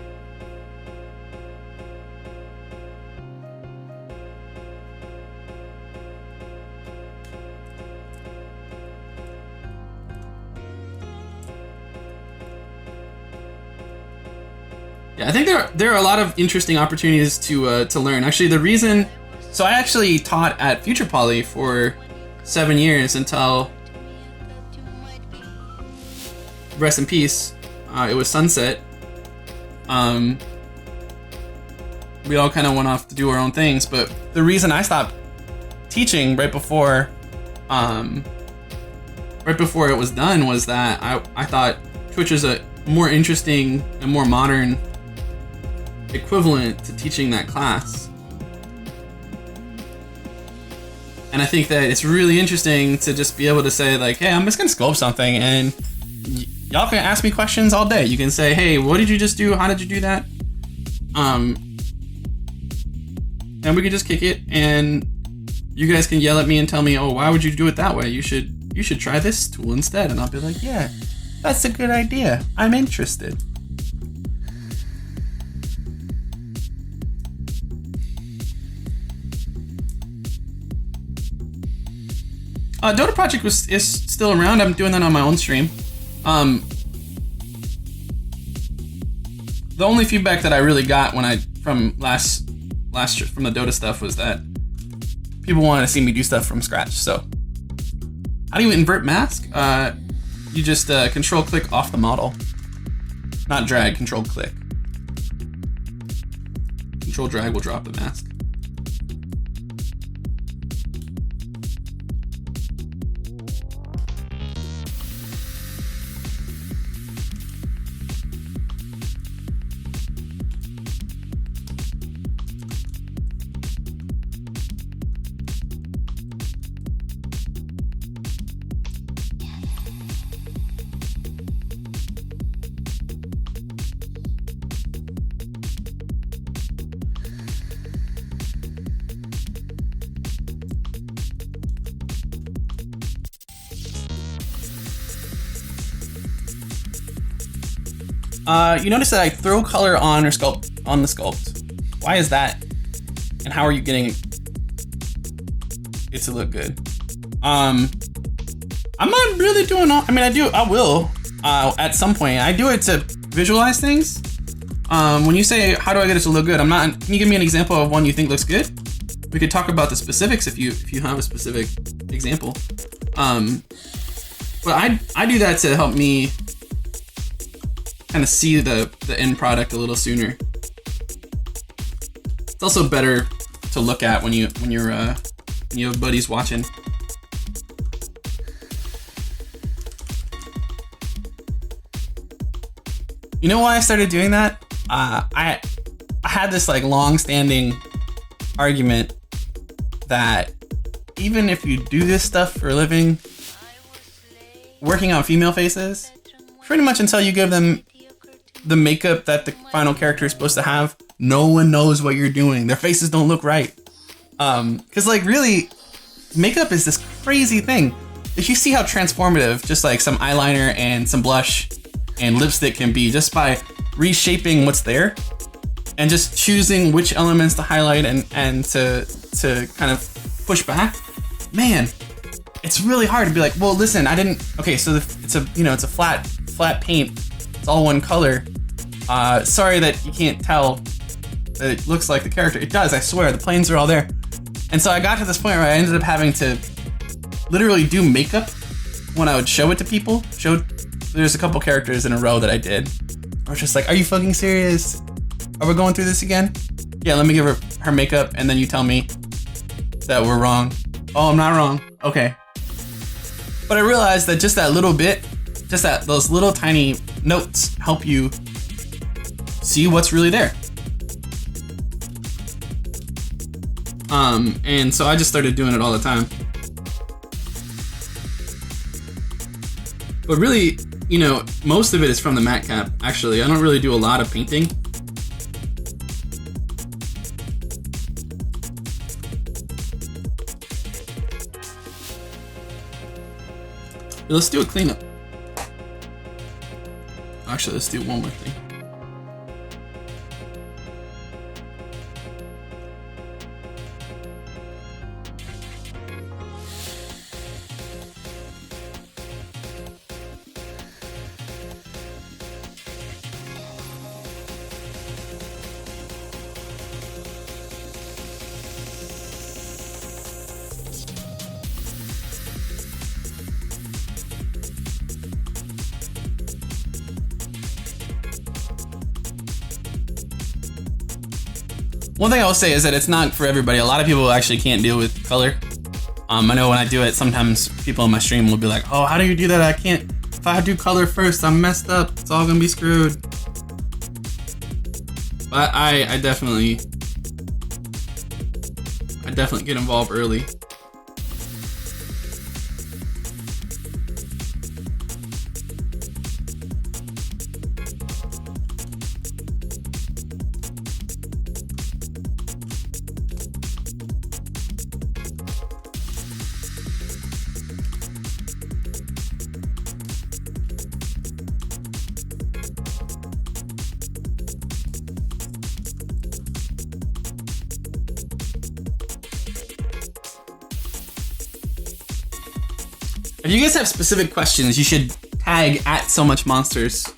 Yeah, I think there are a lot of interesting opportunities to learn. Actually, the reason, so I actually taught at Future Poly for 7 years until, rest in peace, it was sunset. We all kind of went off to do our own things, but the reason I stopped teaching right before right before it was done was that I thought Twitch is a more interesting and more modern equivalent to teaching that class. And I think that it's really interesting to just be able to say like, hey, I'm just gonna sculpt something and y'all can ask me questions all day. You can say, hey, what did you just do? How did you do that? And we can just kick it, and you guys can yell at me and tell me, oh, why would you do it that way? You should try this tool instead. And I'll be like, yeah, that's a good idea. I'm interested. Dota Project is still around. I'm doing that on my own stream. The only feedback that I really got from last from the Dota stuff was that people wanted to see me do stuff from scratch. So how do you invert mask? You just control click off the model, not drag. Control click. Control drag will drop the mask. You notice that I throw color on the sculpt. Why is that? And how are you getting it to look good? I'm not really doing all. I mean, I will at some point. I do it to visualize things. When you say, how do I get it to look good? Can you give me an example of one you think looks good? We could talk about the specifics if you have a specific example. But I do that to help me kind of see the end product a little sooner. It's also better to look at when you have buddies watching. You know why I started doing that? I had this like long-standing argument that even if you do this stuff for a living, working on female faces, pretty much until you give them the makeup that the final character is supposed to have, no one knows what you're doing. Their faces don't look right. Because like really, makeup is this crazy thing. If you see how transformative just like some eyeliner and some blush and lipstick can be just by reshaping what's there and just choosing which elements to highlight and to kind of push back, man, it's really hard to be like, well, listen, okay, so it's a flat paint. It's all one color. Sorry that you can't tell that it looks like the character. It does, I swear, the planes are all there. And so I got to this point where I ended up having to literally do makeup when I would show it to people. There's a couple characters in a row that I did. I was just like, are you fucking serious? Are we going through this again? Yeah, let me give her makeup and then you tell me that we're wrong. Oh, I'm not wrong. Okay. But I realized that just that little bit, those little tiny notes help you see what's really there. And so I just started doing it all the time. But really, most of it is from the matte cap, actually. I don't really do a lot of painting. But let's do a cleanup. Actually, let's do one more thing. One thing I will say is that it's not for everybody. A lot of people actually can't deal with color. I know when I do it, sometimes people on my stream will be like, "Oh, how do you do that? I can't. If I do color first, I'm messed up. It's all gonna be screwed." But I definitely get involved early. If you guys have specific questions, you should tag at so much monsters.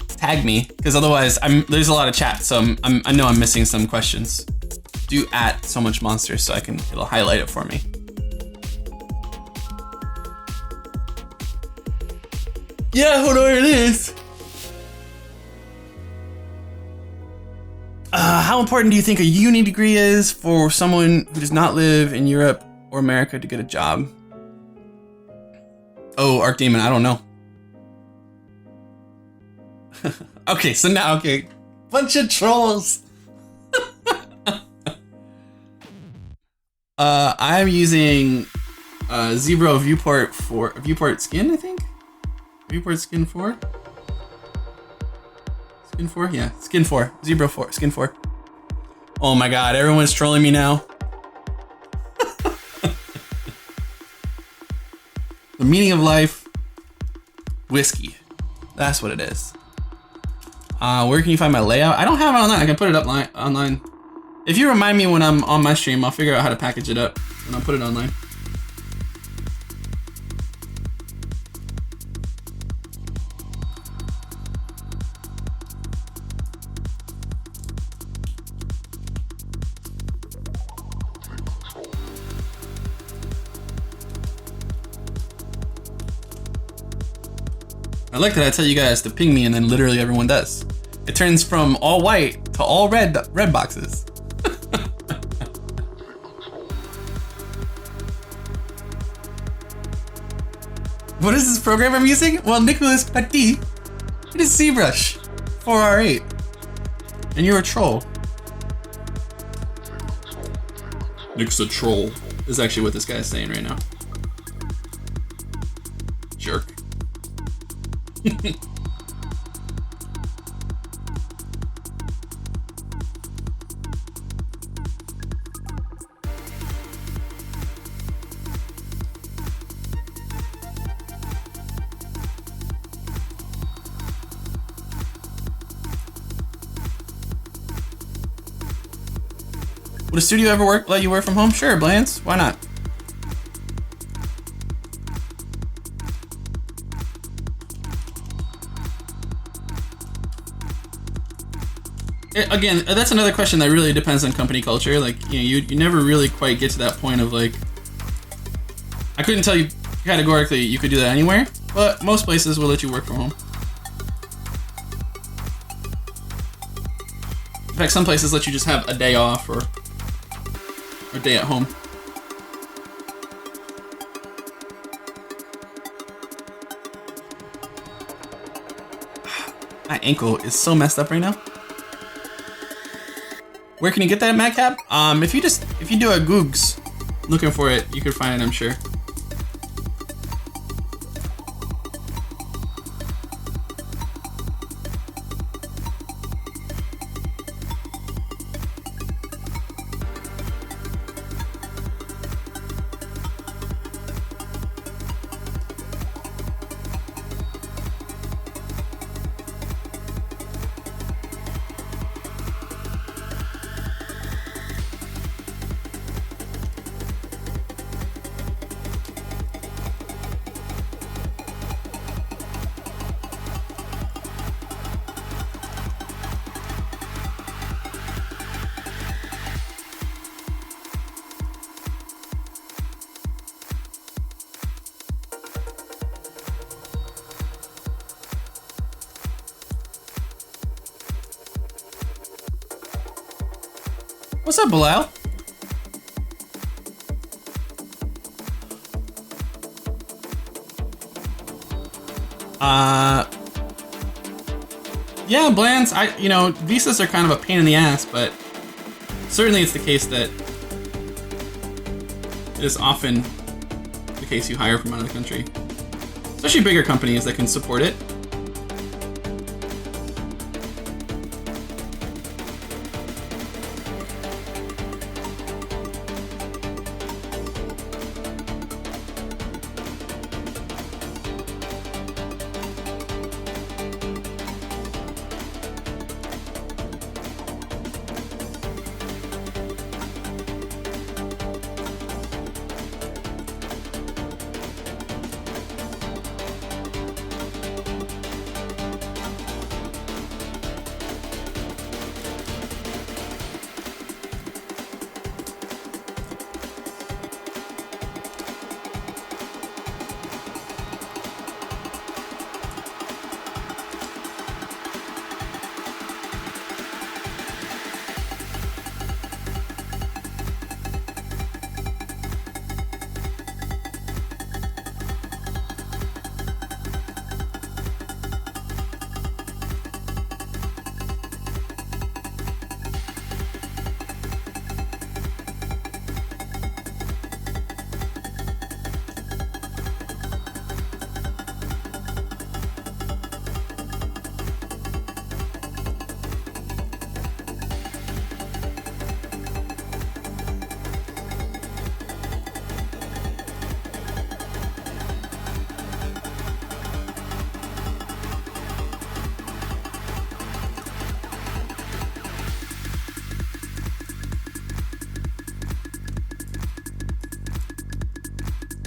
Tag me, because otherwise there's a lot of chat, so I know I'm missing some questions. Do at so much monsters so it'll highlight it for me. Yeah, hold on, it is. How important do you think a uni degree is for someone who does not live in Europe or America to get a job? Oh, Arc Demon, I don't know. Okay, so now, bunch of trolls. I'm using ZBrush viewport skin, I think. Viewport skin 4. Skin 4, yeah, skin 4. ZBrush 4, skin 4. Oh my God, everyone's trolling me now. The meaning of life, whiskey. That's what it is. Where can you find my layout? I don't have it online. I can put it up online. If you remind me when I'm on my stream, I'll figure out how to package it up and I'll put it online. I like that I tell you guys to ping me and then literally everyone does. It turns from all white to all red boxes. What is this program I'm using? Well, Nicholas Petit, it is ZBrush 4R8. And you're a troll. Nick's a troll is actually what this guy's saying right now. Jerk. Would a studio ever let you work from home? Sure, Blance. Why not? Again, that's another question that really depends on company culture. Like, you never really quite get to that point of like, I couldn't tell you categorically you could do that anywhere, but most places will let you work from home. In fact, some places let you just have a day off or a day at home. My ankle is so messed up right now. Where can you get that, Madcap? If you do a Googs looking for it, you can find it, I'm sure. What's up, Bilal? Yeah, blends. Visas are kind of a pain in the ass, but certainly it's the case that it is often the case you hire from out of the country, especially bigger companies that can support it.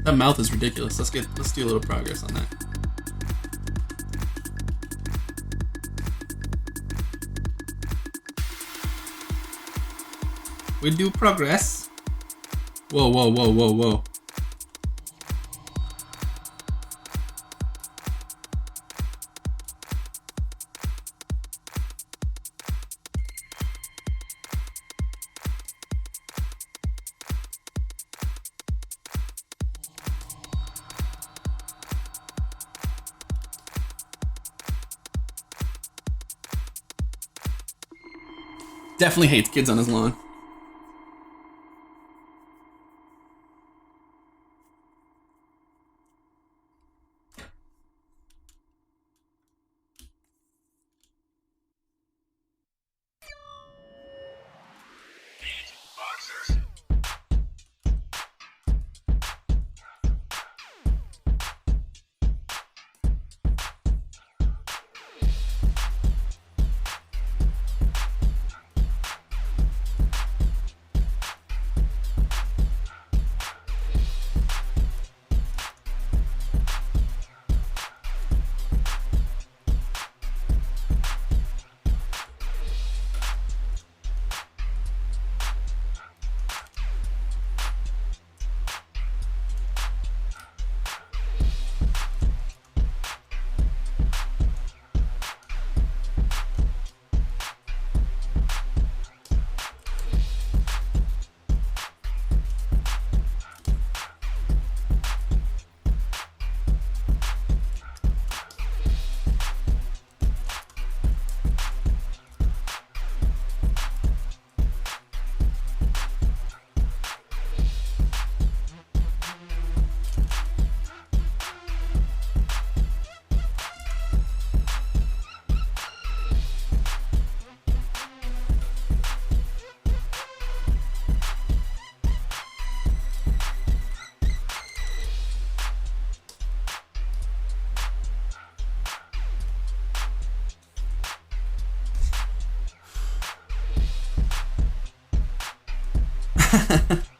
That mouth is ridiculous. Let's do a little progress on that. We do progress. Whoa, whoa, whoa, whoa, whoa. Definitely hates kids on his lawn.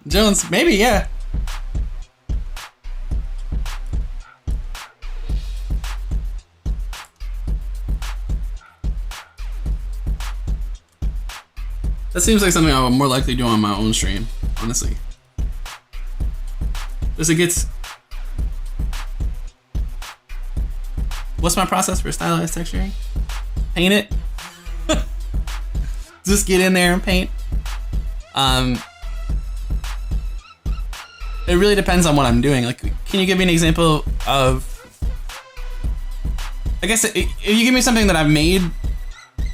Jones, maybe, yeah. That seems like something I would more likely do on my own stream, honestly. As it gets... What's my process for stylized texturing? Paint it. Just get in there and paint. It really depends on what I'm doing. Like, can you give me an example of I guess if you give me something that I've made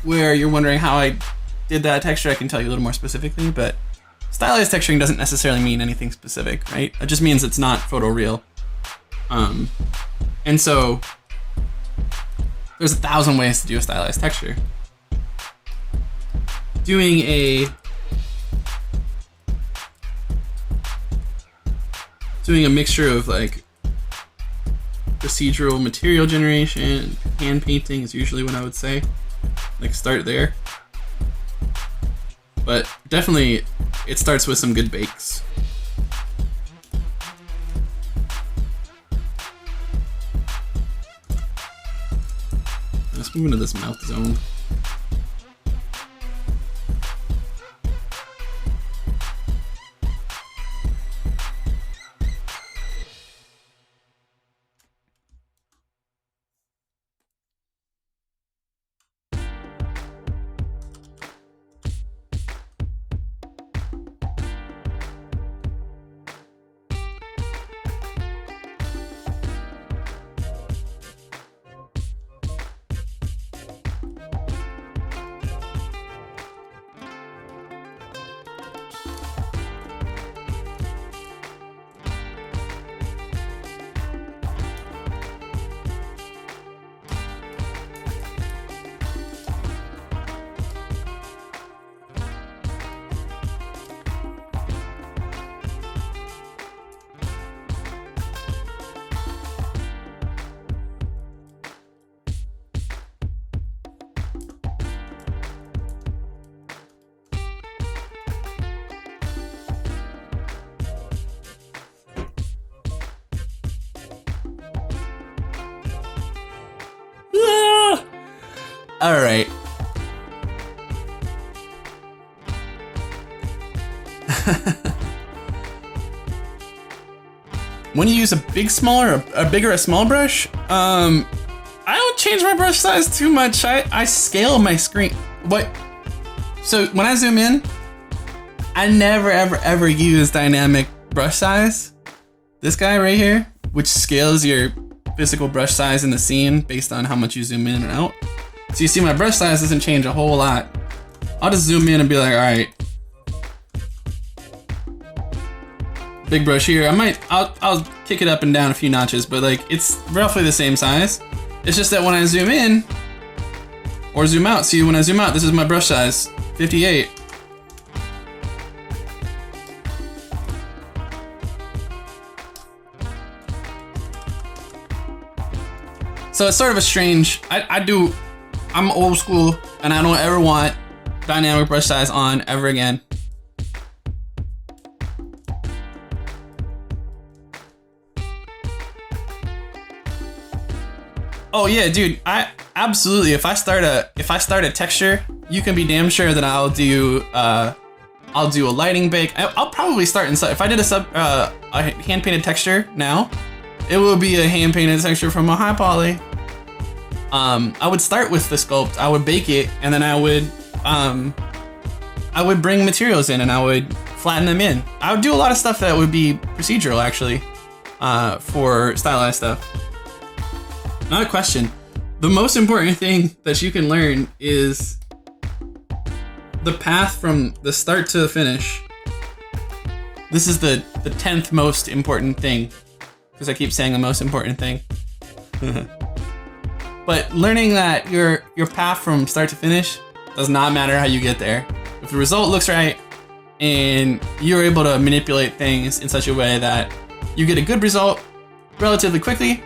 where you're wondering how I did that texture, I can tell you a little more specifically, but stylized texturing doesn't necessarily mean anything specific, right? It just means it's not photoreal. And so there's 1,000 ways to do a stylized texture. Doing a mixture of like procedural material generation, hand painting is usually what I would say. Like start there. But definitely it starts with some good bakes. Let's move into this mouth zone. All right. When you use a big, smaller, a bigger, a small brush, I don't change my brush size too much. I scale my screen. What? So when I zoom in, I never, ever use dynamic brush size. This guy right here, which scales your physical brush size in the scene based on how much you zoom in and out. So you see my brush size doesn't change a whole lot. I'll just zoom in and be like, all right. Big brush here. I'll kick it up and down a few notches, but like it's roughly the same size. It's just that when I zoom in or zoom out, see when I zoom out, this is my brush size, 58. So it's sort of a strange, I'm old school and I don't ever want dynamic brush size on ever again. Oh yeah, dude, I absolutely, if I start a texture, you can be damn sure that I'll do a lighting bake. I'll probably start inside. If I did a hand painted texture now, it will be a hand painted texture from a high poly. I would start with the sculpt, I would bake it, and then I would bring materials in and I would flatten them in. I would do a lot of stuff that would be procedural actually, for stylized stuff. Not a question. The most important thing that you can learn is the path from the start to the finish. This is the 10th most important thing, because I keep saying the most important thing. But learning that your path from start to finish does not matter how you get there. If the result looks right and you're able to manipulate things in such a way that you get a good result relatively quickly,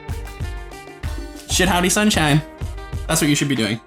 shit howdy sunshine. That's what you should be doing.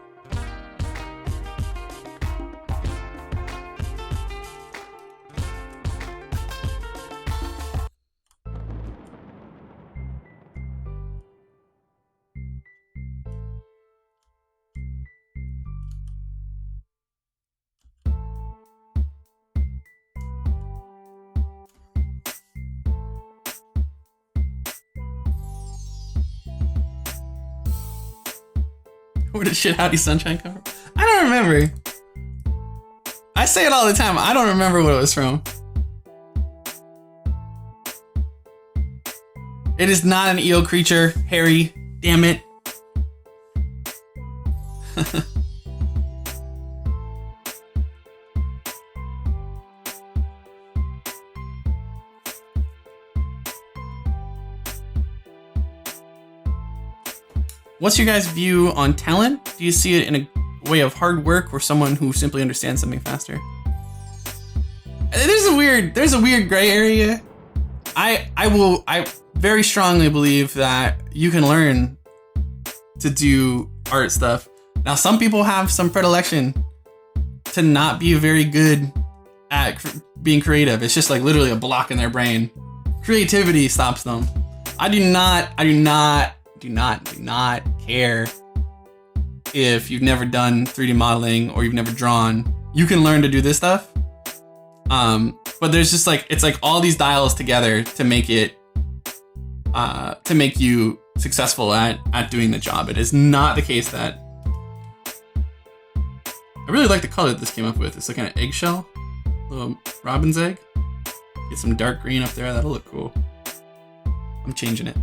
Where did shit howdy sunshine come from? I don't remember. I say it all the time. I don't remember what it was from. It is not an eel creature, Harry. Damn it. What's your guys' view on talent? Do you see it in a way of hard work or someone who simply understands something faster? There's a weird gray area. I very strongly believe that you can learn to do art stuff. Now, some people have some predilection to not be very good at being creative. It's just like literally a block in their brain. Creativity stops them. I do not care if you've never done 3D modeling or you've never drawn. You can learn to do this stuff. But there's just like, it's like all these dials together to make it, to make you successful at doing the job. It is not the case that, I really like the color that this came up with. It's like an eggshell, little robin's egg. Get some dark green up there, that'll look cool. I'm changing it.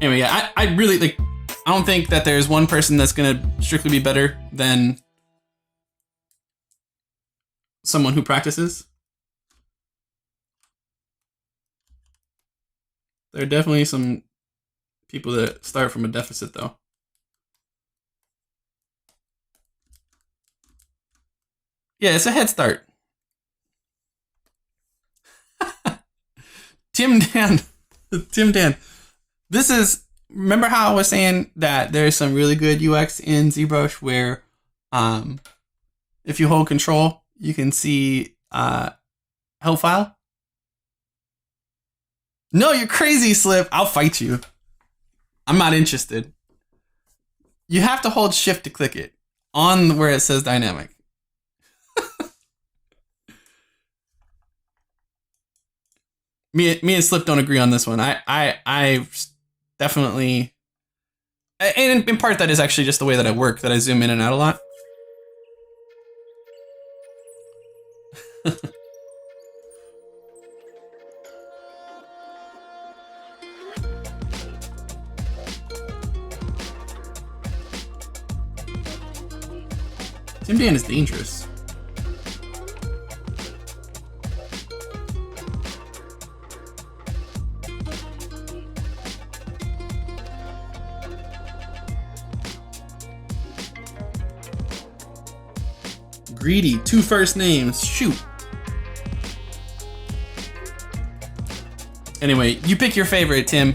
Anyway, yeah, I really like, I don't think that there's one person that's gonna strictly be better than someone who practices. There are definitely some people that start from a deficit though. Yeah, it's a head start. Tim Dan. This is, remember how I was saying that there's some really good UX in ZBrush where if you hold control, you can see help file? No, you're crazy, Slip. I'll fight you. I'm not interested. You have to hold shift to click it on where it says dynamic. Me and Slip don't agree on this one. I definitely, and in part that is actually just the way that I work, that I zoom in and out a lot. Tim Dan is dangerous. Greedy, 2 first names, shoot. Anyway, you pick your favorite, Tim.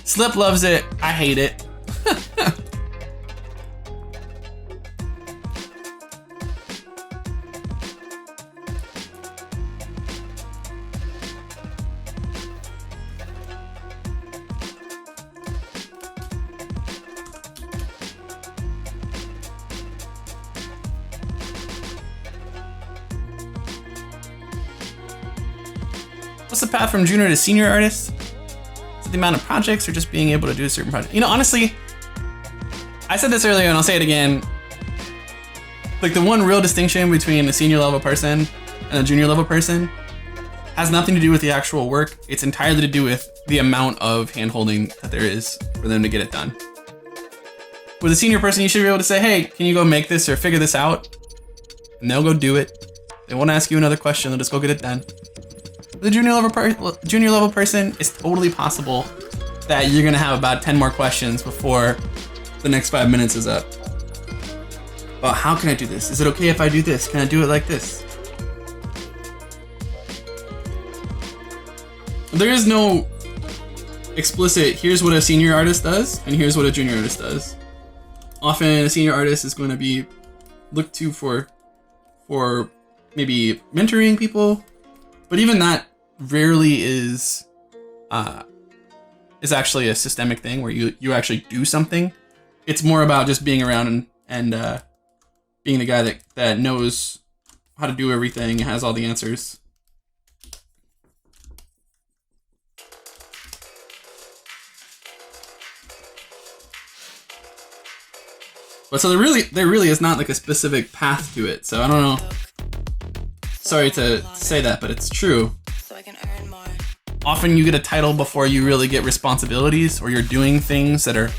Slip loves it, I hate it. What's the path from junior to senior artist? Is it the amount of projects or just being able to do a certain project? You know, honestly, I said this earlier and I'll say it again. Like, the one real distinction between a senior level person and a junior level person has nothing to do with the actual work. It's entirely to do with the amount of hand-holding that there is for them to get it done. With a senior person, you should be able to say, hey, can you go make this or figure this out? And they'll go do it. They won't ask you another question, they'll just go get it done. The junior level person, it's totally possible that you're gonna have about 10 more questions before the next 5 minutes is up. Well, how can I do this? Is it okay if I do this? Can I do it like this? There is no explicit, here's what a senior artist does, and here's what a junior artist does. Often a senior artist is going to be looked to for maybe mentoring people, but even that rarely is actually a systemic thing where you actually do something. It's more about just being around and being the guy that knows how to do everything and has all the answers. But so there really is not like a specific path to it. So I don't know. Sorry to say that, but it's true. So I can earn more. often you get a title before you really get responsibilities, or you're doing things that are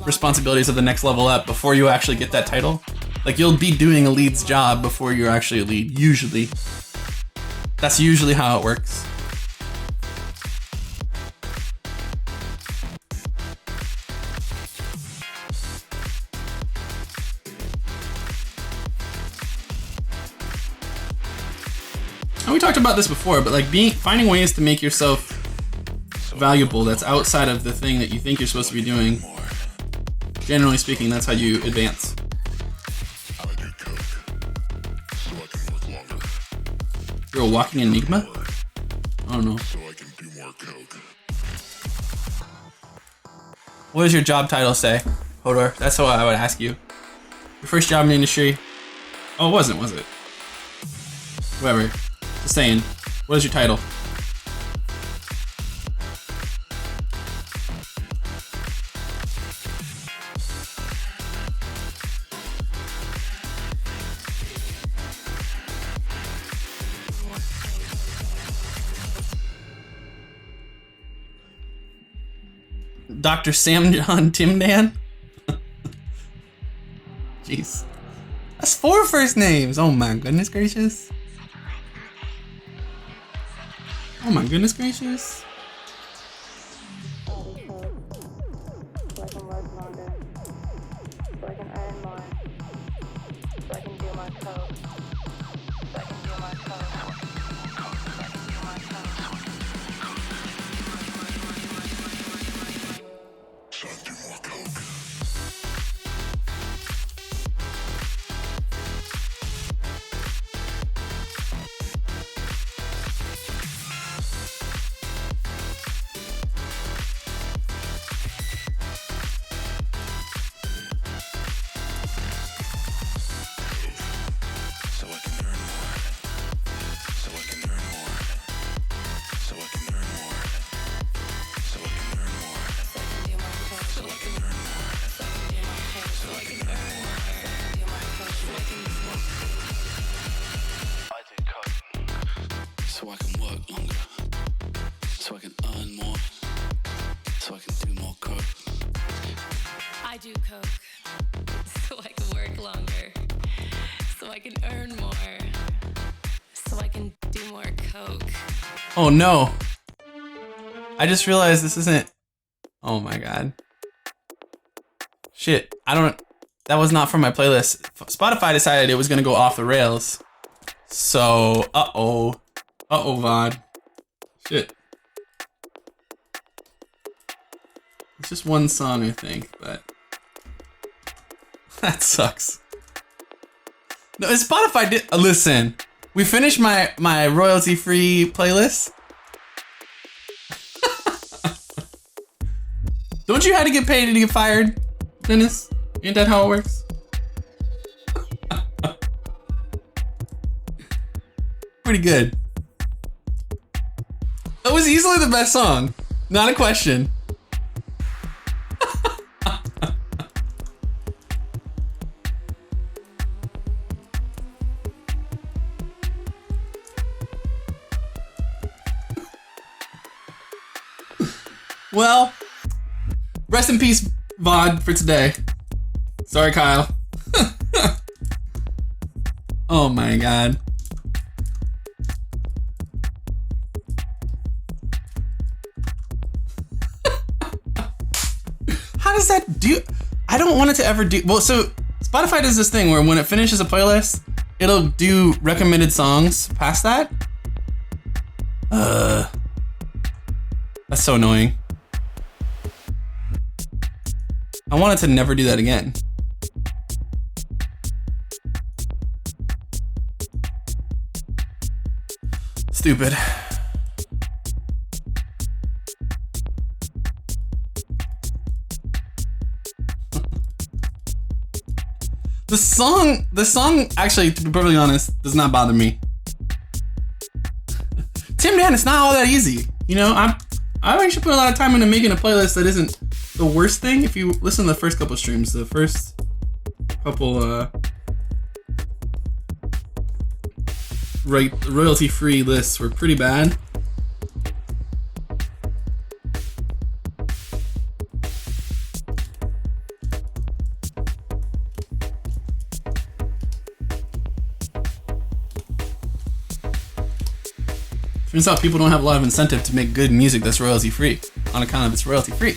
responsibilities of the next level up before you actually get that title. Like, you'll be doing a lead's job before you're actually a lead, usually. That's usually how it works. And we talked about this before, but like finding ways to make yourself valuable that's outside of the thing that you think you're supposed to be doing. Generally speaking, that's how you advance. You're a walking enigma? I don't know. What does your job title say, Hodor? That's what I would ask you. Your first job in the industry? Oh, it wasn't, was it? Whatever. Just saying. What is your title? Dr. Sam John Timdan? Jeez. That's 4 first names. Oh my goodness gracious. Oh my goodness gracious. So I can work longer, so I can earn more, so I can do more coke. I do coke, so I can work longer, so I can earn more, so I can do more coke. Oh no. I just realized this isn't... Oh my god. Shit, that was not from my playlist. Spotify decided it was gonna go off the rails. So, uh-oh, VOD. Shit. It's just one song, I think, but... That sucks. No, Spotify did... listen, we finished my royalty-free playlist. Don't you have to get paid to get fired, Dennis? Ain't that how it works? Pretty good. That was easily the best song. Not a question. Well, rest in peace, VOD, for today. Sorry, Kyle. Oh my god. How does that do? I don't want it to ever do. Well, so Spotify does this thing where when it finishes a playlist, it'll do recommended songs past that. That's so annoying. I want it to never do that again. Stupid. The song actually, to be perfectly honest, does not bother me. Timdan, it's not all that easy. You know, I actually put a lot of time into making a playlist that isn't the worst thing. If you listen to the first couple streams, the first couple royalty-free lists were pretty bad. Turns out people don't have a lot of incentive to make good music that's royalty free on account of it's royalty free.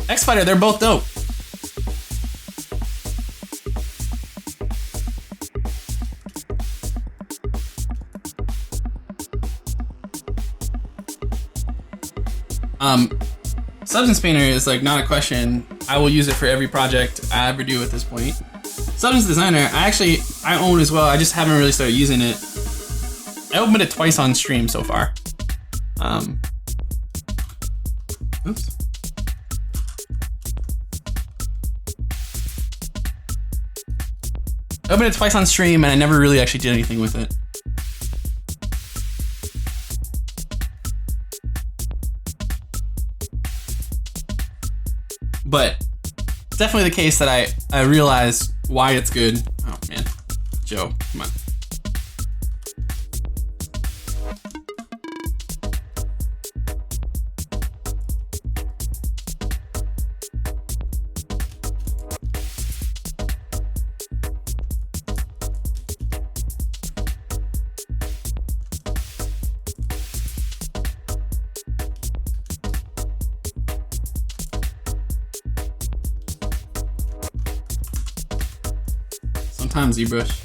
X-Fighter, they're both dope. Substance Painter is like not a question. I will use it for every project I ever do at this point. Substance Designer, I own as well. I just haven't really started using it. I opened it twice on stream so far. Oops. I opened it twice on stream and I never really actually did anything with it. But it's definitely the case that I realize why it's good. Oh man, Joe, come on. Sometimes ZBrush.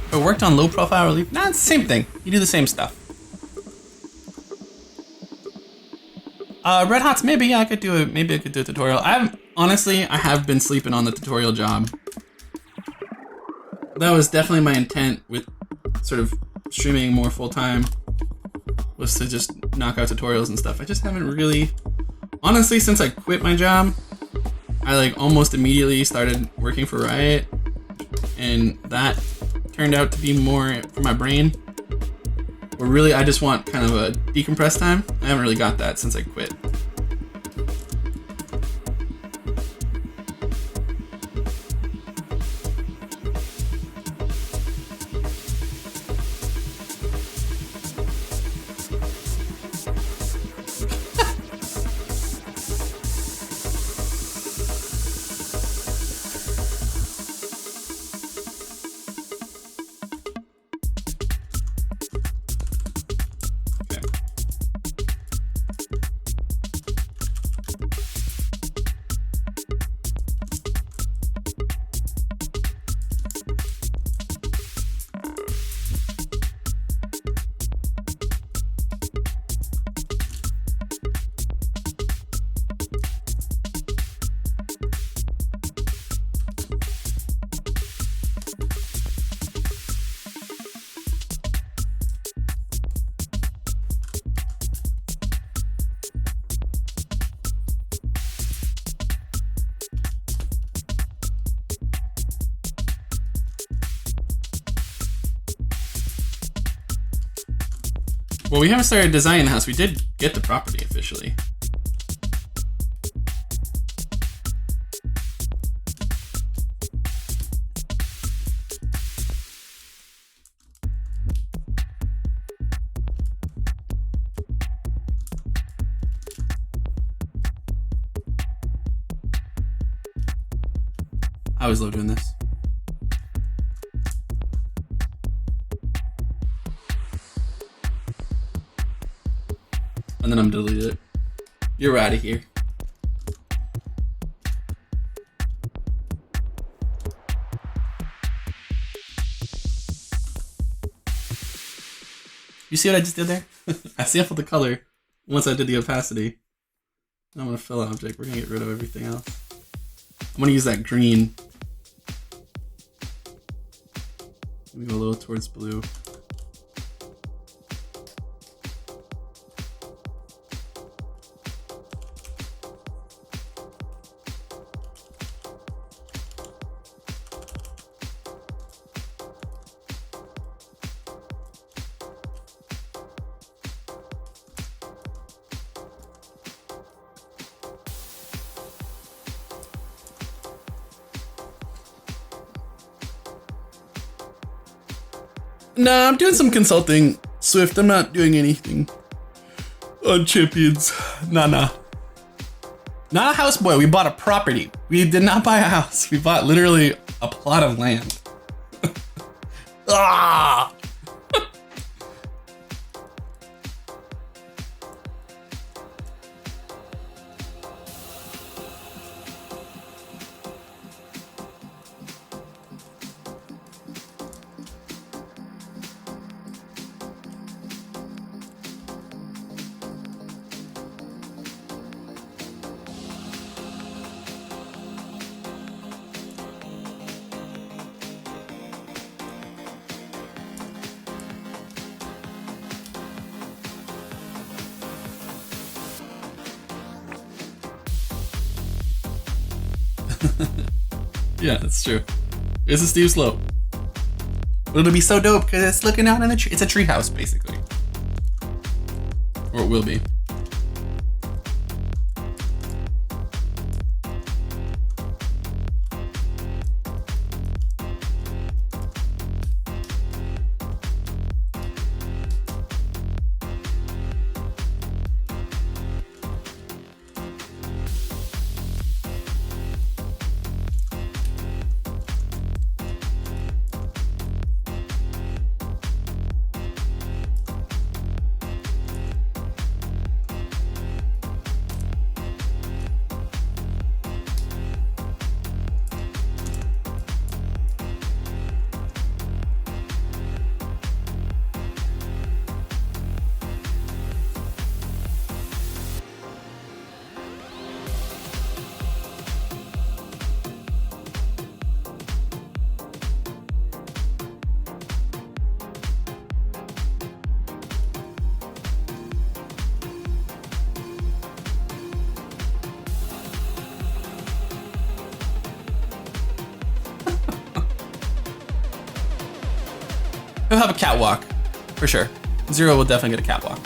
But worked on low profile relief? Nah, it's the same thing. You do the same stuff. Red Hots, maybe I could do it. Maybe I could do a tutorial. I have been sleeping on the tutorial job. That was definitely my intent with sort of streaming more full time, was to just knock out tutorials and stuff. I just haven't really, honestly, since I quit my job, I like almost immediately started working for Riot, and that turned out to be more for my brain. But really, I just want kind of a decompress time. I haven't really got that since I quit. Well, we haven't started designing the house. We did get the property officially. I always love doing this. And then I'm deleted it. You're out of here. You see what I just did there? I sampled the color once I did the opacity. I'm gonna fill object. We're gonna get rid of everything else. I'm gonna use that green. Let me go a little towards blue. Nah, I'm doing some consulting, Swift. I'm not doing anything on Champions. Nah. Not a houseboy. We bought a property. We did not buy a house. We bought literally a plot of land. Ah! Yeah, that's true. It's a steep slope. But it'll be so dope because it's looking out in the tree. It's a tree house, basically. Or it will be. He'll have a catwalk, for sure. Zero will definitely get a catwalk.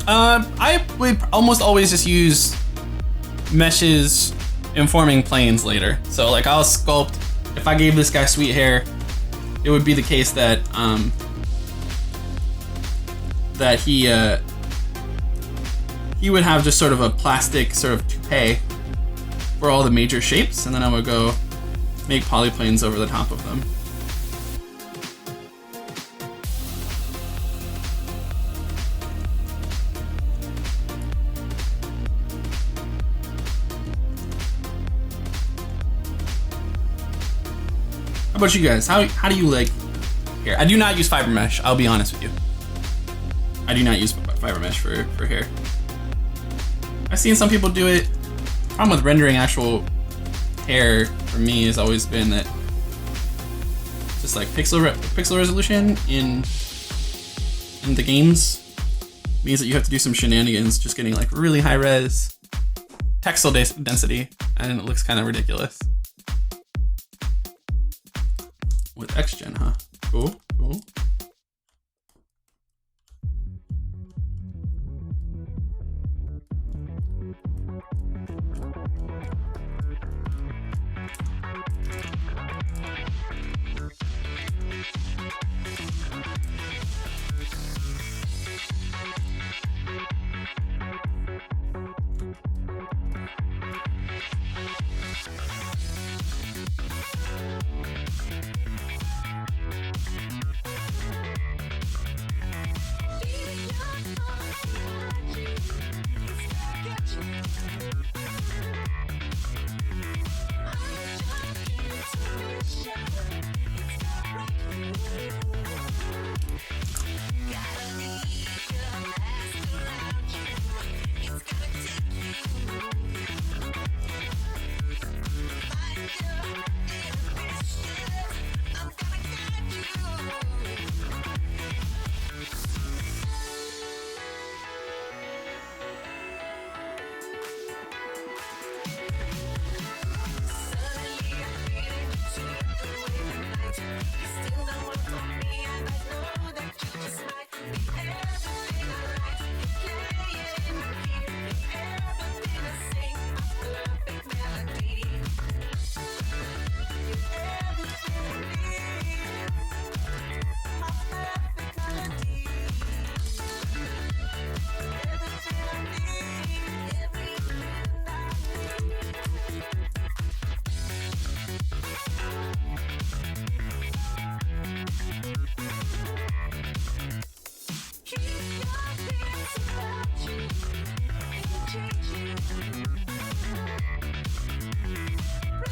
I would almost always just use meshes informing planes later. So like I'll sculpt, if I gave this guy sweet hair, it would be the case that that he would have just sort of a plastic sort of toupee for all the major shapes, and then I would go make polyplanes over the top of them. How about you guys? How do you like hair? I do not use fiber mesh, I'll be honest with you. I do not use fiber mesh for hair. I've seen some people do it. The problem with rendering actual hair for me has always been that just like pixel resolution in the games means that you have to do some shenanigans just getting like really high res pixel density, and it looks kind of ridiculous. With XGen, huh? Cool.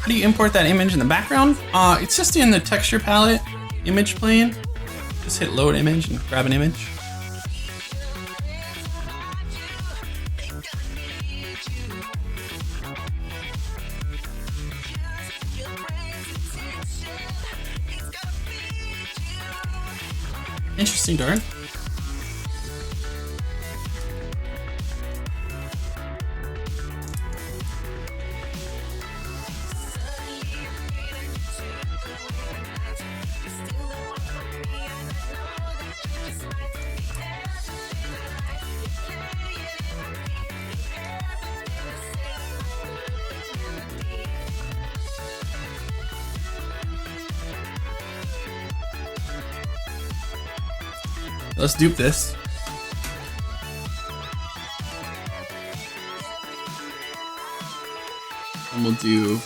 How do you import that image in the background? It's just in the texture palette, image plane. Just hit load image and grab an image. Interesting, darn. Let's dupe this. And we'll do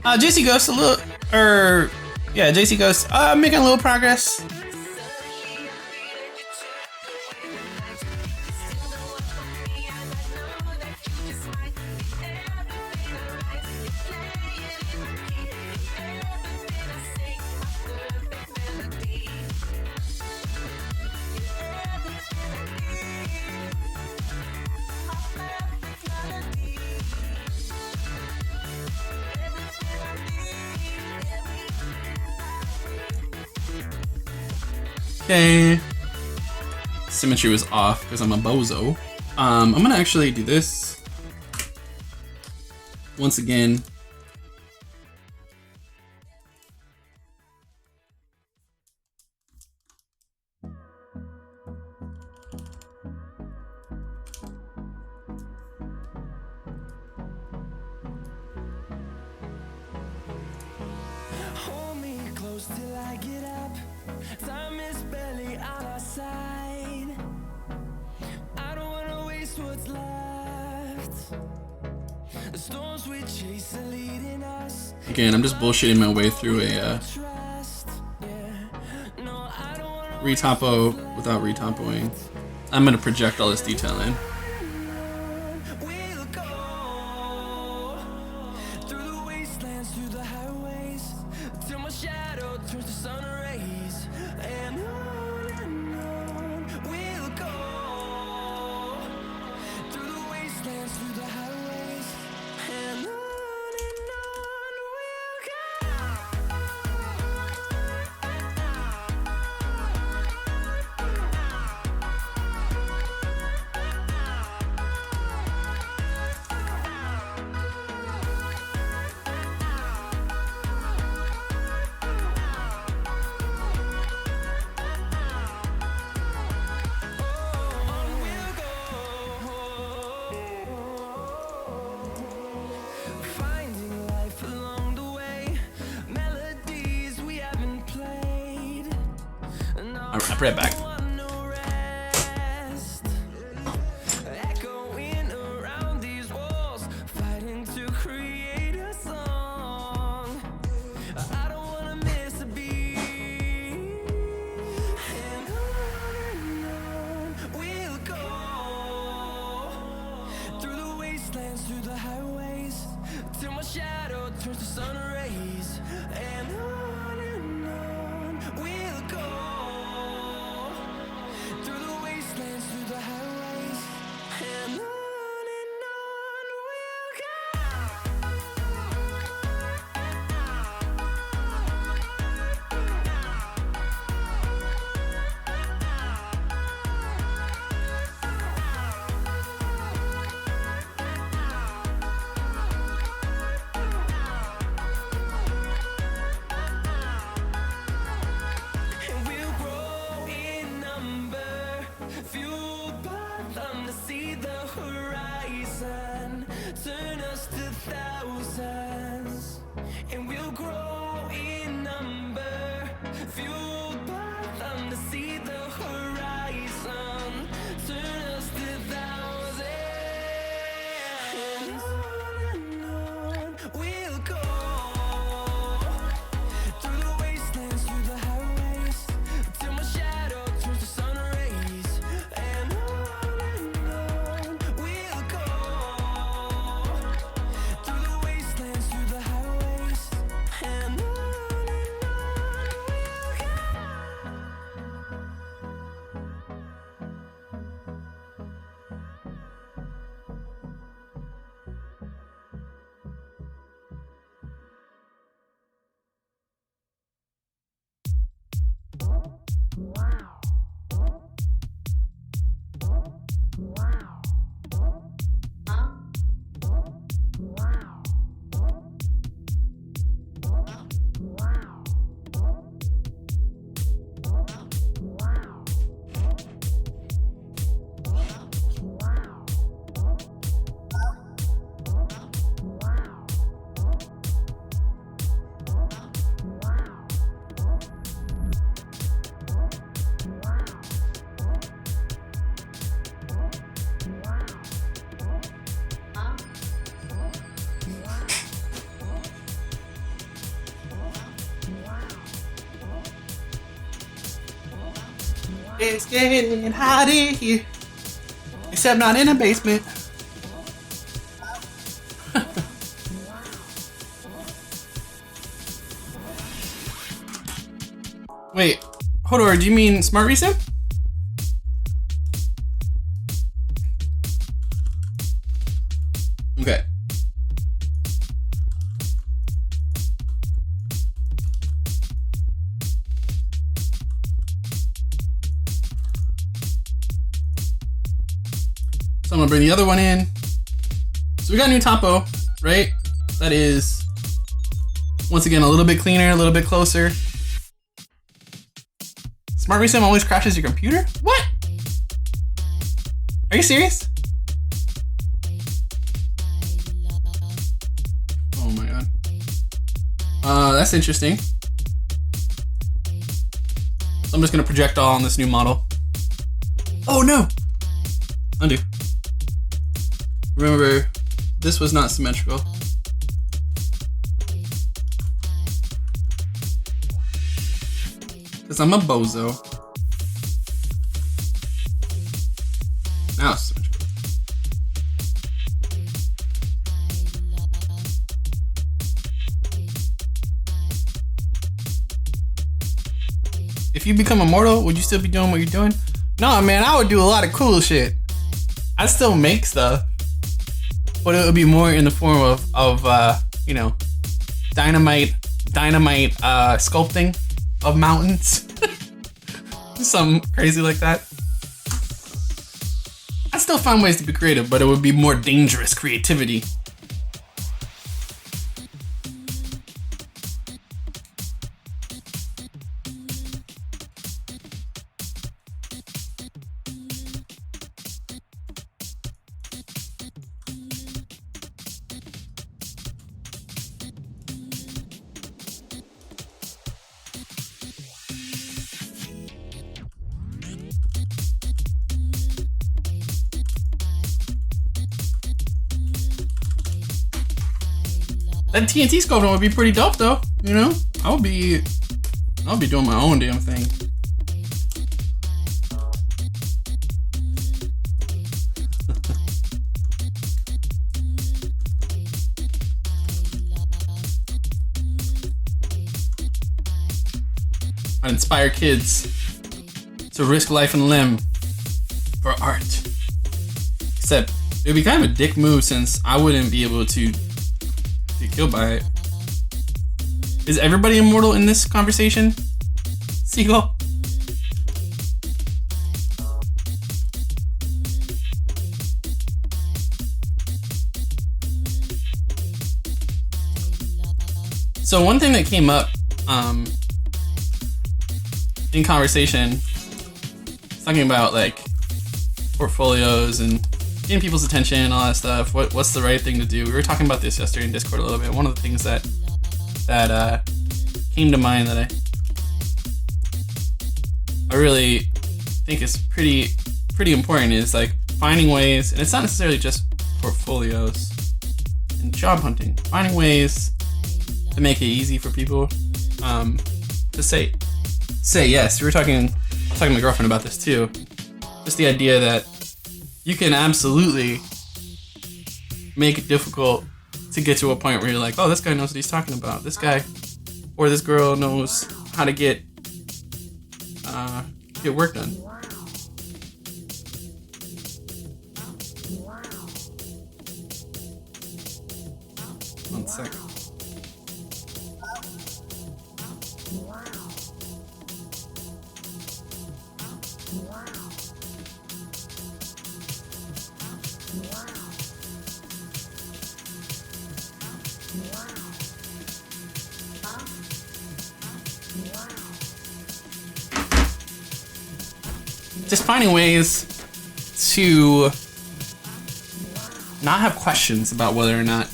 JC Ghost JC Ghost, making a little progress. Okay. Symmetry was off because I'm a bozo. I'm gonna actually do this once again. Hold me close till I get up. Time is barely on our side. I don't wanna waste what's left. The storms we chase are leading us. Again, I'm just bullshitting my way through a retopo without retopoing. I'm gonna project all this detail in. We'll go through the wastelands, through the highways, till my shadow turns to sun rays. And on we'll go through the wastelands, through the highways, and on we'll finding life along the way, melodies we haven't played. I'll be right back. No rest, echoing around these walls, fighting to create a song. I don't wanna miss a beat. And on we'll go through the wastelands, through the highways, till my shadow turns to sun rays. And on we'll go through the wastelands, through the highways, and on we'll go. It's getting hot in here, except not in the basement. Wait, Hodor, do you mean Smart Resim? Okay. So I'm gonna bring the other one in. So we got a new topo, right? That is, once again, a little bit cleaner, a little bit closer. Smart Resim always crashes your computer? What? Are you serious? Oh my god. That's interesting. So I'm just gonna project all on this new model. Oh no! Undo. Remember, this was not symmetrical. Because I'm a bozo. Now it's symmetrical. If you become immortal, would you still be doing what you're doing? No, man, I would do a lot of cool shit. I'd still make stuff. But it would be more in the form of you know, dynamite sculpting of mountains. Something crazy like that. I still find ways to be creative, but it would be more dangerous creativity. That TNT sculpting would be pretty dope, though. You know, I'll be doing my own damn thing. I'd inspire kids to risk life and limb for art. Except it would be kind of a dick move since I wouldn't be able to get killed by it. Is everybody immortal in this conversation? Seagull? So one thing that came up in conversation, talking about like portfolios and getting people's attention and all that stuff. What's the right thing to do? We were talking about this yesterday in Discord a little bit. One of the things that came to mind that I really think is pretty important is like finding ways, and it's not necessarily just portfolios and job hunting. Finding ways to make it easy for people to say yes. We were talking to my girlfriend about this too. Just the idea that you can absolutely make it difficult to get to a point where you're like, oh, this guy knows what he's talking about. This guy or this girl knows how to get work done. One second. Just finding ways to not have questions about whether or not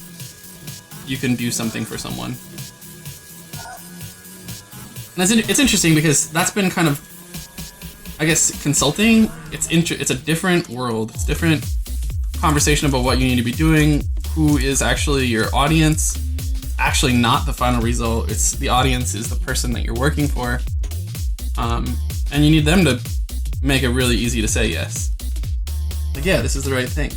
you can do something for someone. And it's interesting because that's been kind of, I guess, consulting. It's a different world. It's a different conversation about what you need to be doing, who is actually your audience. Actually not the final result. It's the audience is the person that you're working for. And you need them to make it really easy to say yes. Like, yeah, this is the right thing.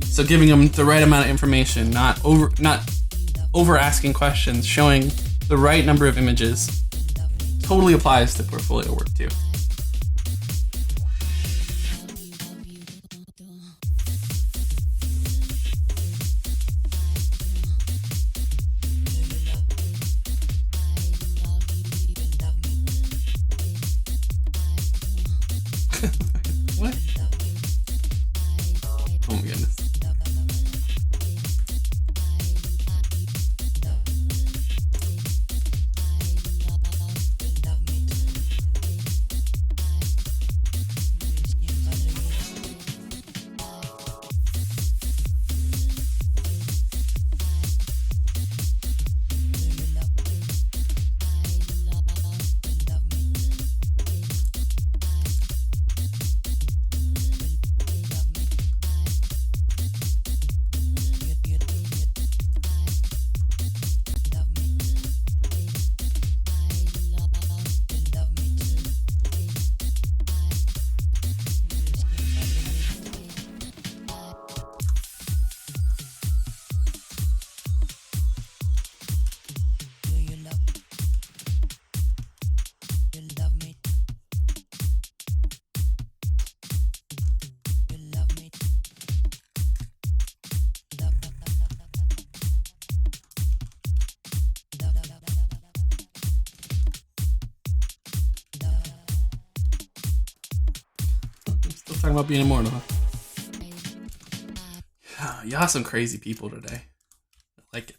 So giving them the right amount of information, not over asking questions, showing the right number of images, totally applies to portfolio work too. What? Oh my goodness. Still talking about being immortal, huh? Y'all some crazy people today. I like it.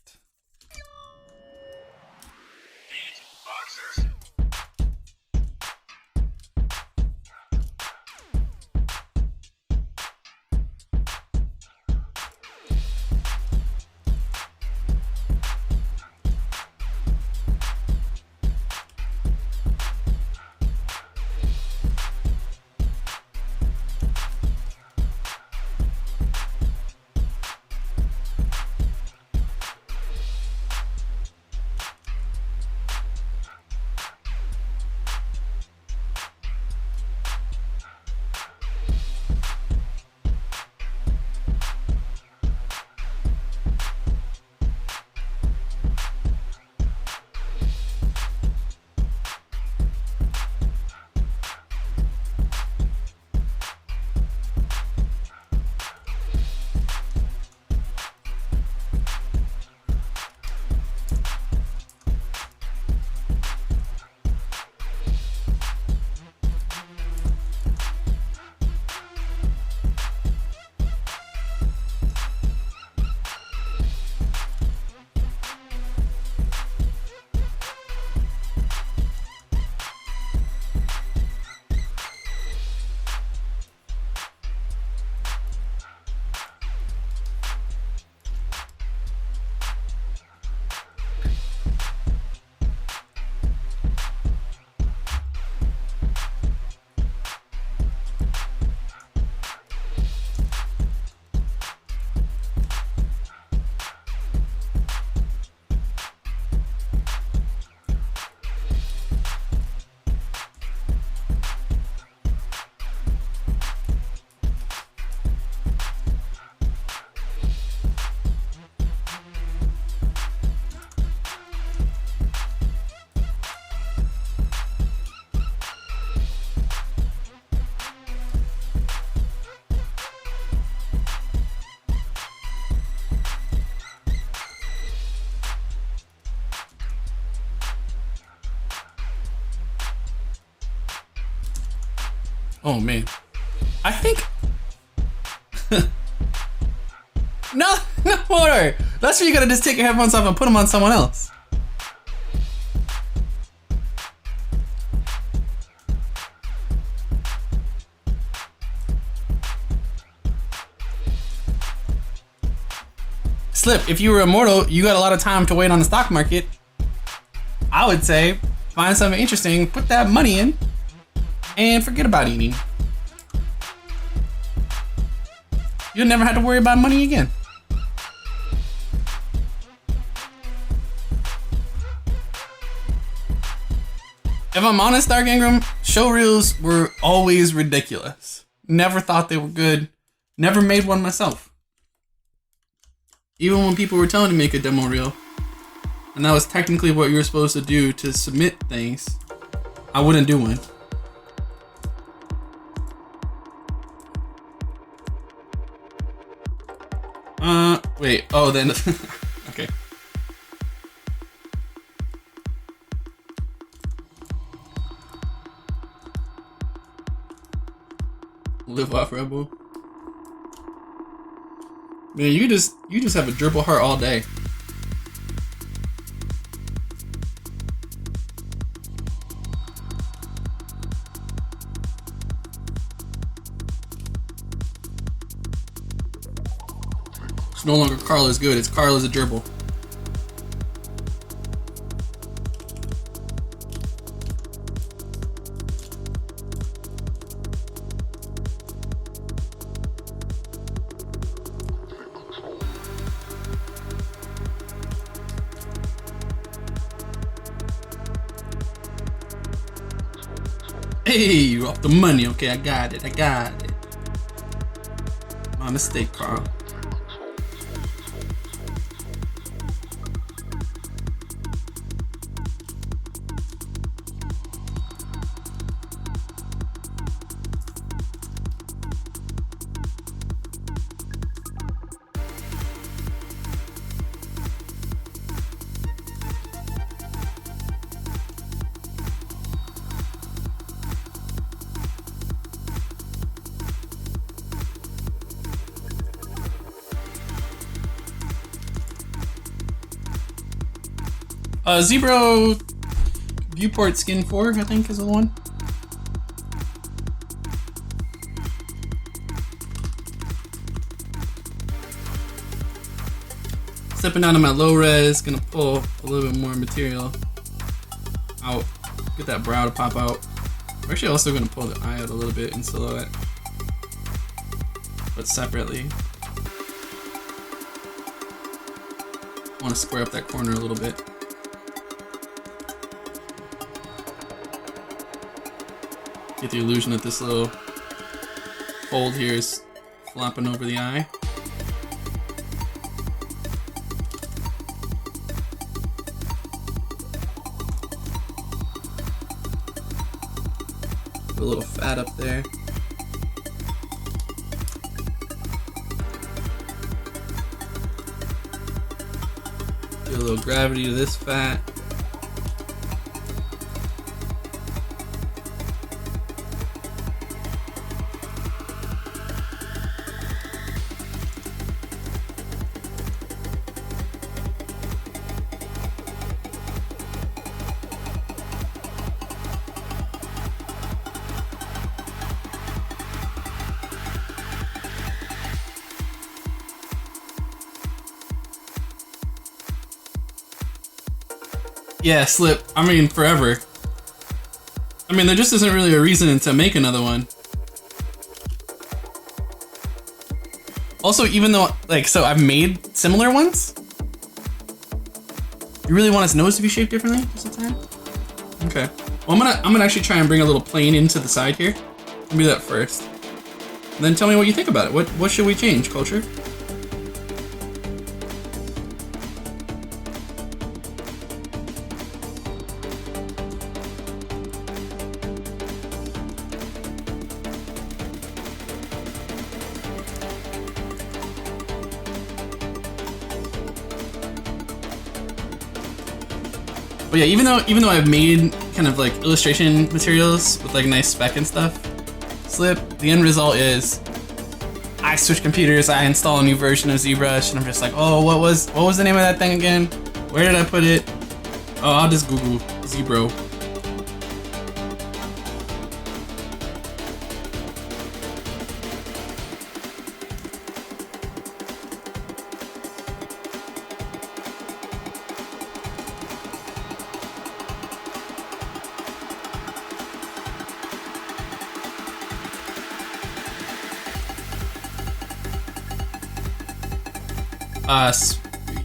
Oh man, I think no more. That's where you gotta just take your headphones off and put them on someone else. Slip, if you were immortal, you got a lot of time to wait on the stock market. I would say find something interesting, put that money in, and forget about eating. You'll never have to worry about money again. If I'm honest, Dark Ingram, show reels were always ridiculous. Never thought they were good. Never made one myself. Even when people were telling me to make a demo reel, and that was technically what you were supposed to do to submit things, I wouldn't do one. Wait. Oh, then. Okay. Live off Rebel. Man, you just have a dribble heart all day. It's no longer Carl is good, it's Carl is a dribble. Hey, you're off the money. Okay, I got it. My mistake, Carl. ZBrush Viewport Skin 4, I think, is the one. Stepping down to my low res, gonna pull a little bit more material out, get that brow to pop out. I'm actually also gonna pull the eye out a little bit in silhouette, but separately. I want to square up that corner a little bit. Get the illusion that this little fold here is flopping over the eye. Put a little fat up there. Give a little gravity to this fat. Yeah, slip. I mean, forever. I mean, there just isn't really a reason to make another one. Also, even though, like, so I've made similar ones. You really want his nose to be shaped differently this time? Okay. Well, I'm gonna actually try and bring a little plane into the side here. Let me do that first. And then tell me what you think about it. What should we change, Culture? But yeah, even though I've made kind of like illustration materials with like nice spec and stuff, slip, the end result is I switch computers, I install a new version of ZBrush, and I'm just like, oh, what was the name of that thing again? Where did I put it? Oh, I'll just Google ZBrush.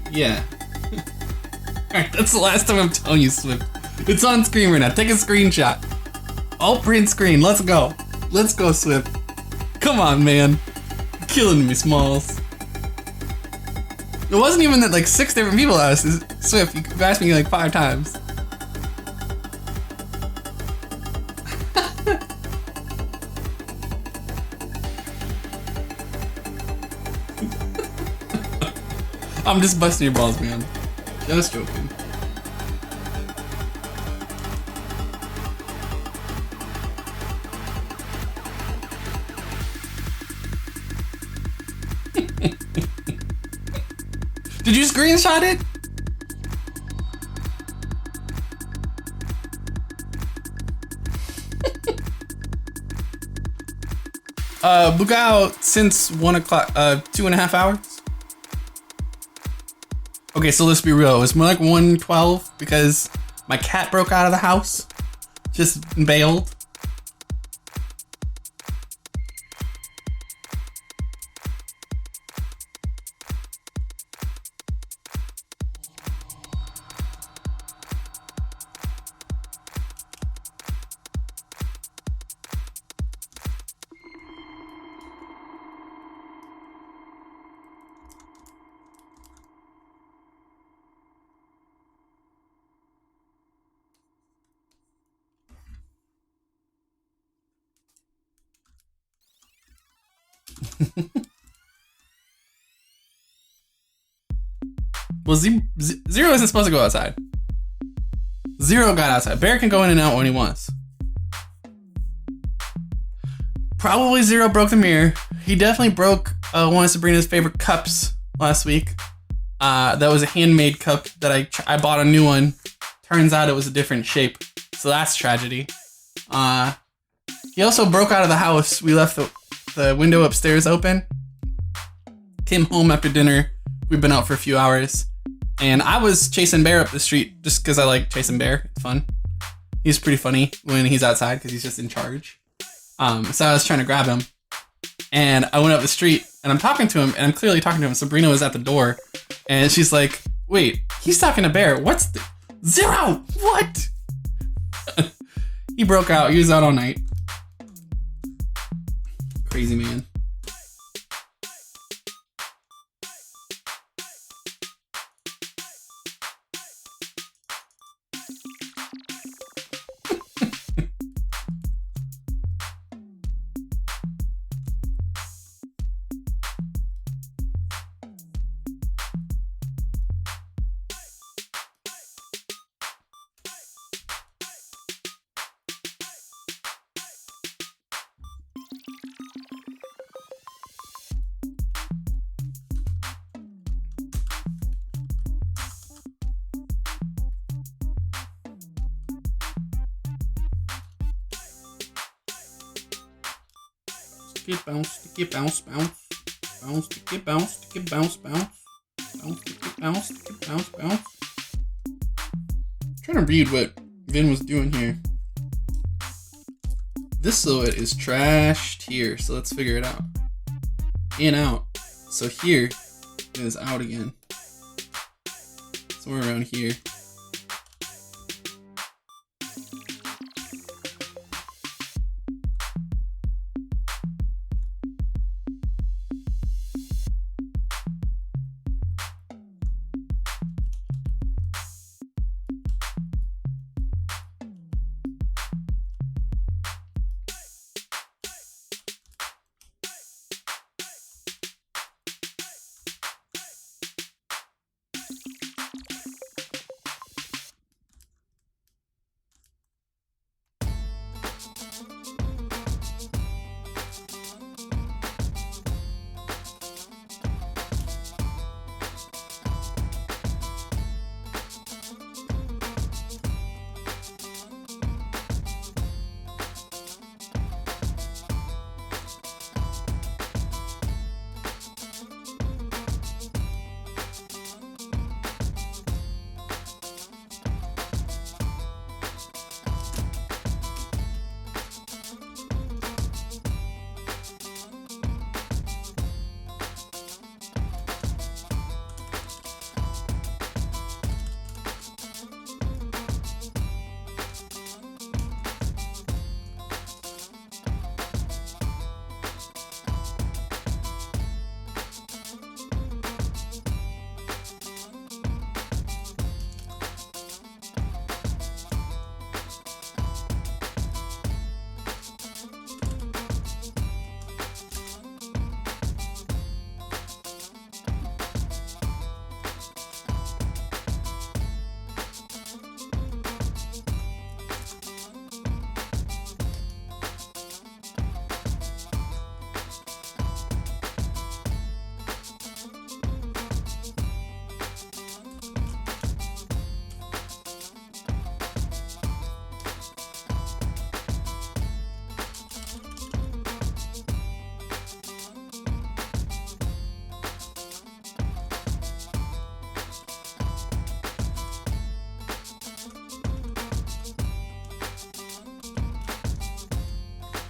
Yeah. Alright, that's the last time I'm telling you, Swift. It's on screen right now. Take a screenshot. Alt print screen. Let's go. Let's go, Swift. Come on, man. You're killing me, Smalls. It wasn't even that like 6 different people asked. Swift, you asked me like 5 times. I'm just busting your balls, man. Just joking. Did you screenshot it? Book out since 1 o'clock, 2.5 hours. Okay, so let's be real. It was more like 1:12 because my cat broke out of the house. Just bailed. Well, Zero isn't supposed to go outside. Zero got outside. Bear can go in and out when he wants. Probably Zero broke the mirror. He definitely broke one of Sabrina's favorite cups last week. That was a handmade cup that I bought a new one. Turns out it was a different shape. So that's tragedy. He also broke out of the house. We left the window upstairs open. Came home after dinner. We've been out for a few hours. And I was chasing Bear up the street just because I like chasing Bear. It's fun. He's pretty funny when he's outside because he's just in charge. So I was trying to grab him. And I went up the street and I'm talking to him and I'm clearly talking to him. Sabrina was at the door and she's like, wait, he's talking to Bear. What's the... Zero! What? He broke out. He was out all night. Crazy man. Sticky bounce, sticky bounce, bounce. Bounce, sticky bounce, sticky bounce, bounce. Bounce, sticky bounce, sticky bounce, bounce. I'm trying to read what Vin was doing here. This silhouette is trashed here, so let's figure it out. In, out. So here is out again. Somewhere around here.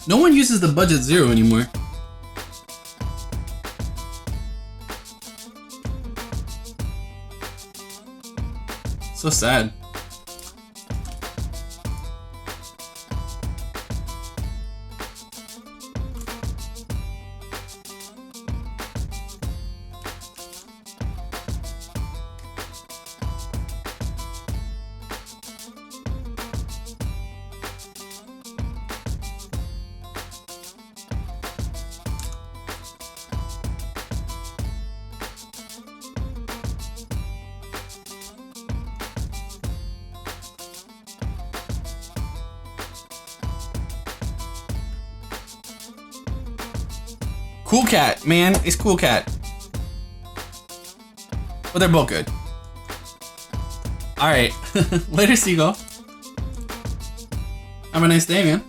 No one uses the budget 0 anymore. So sad. Cool Cat, man. It's Cool Cat. But they're both good. Alright. Later, Seagull. Have a nice day, man.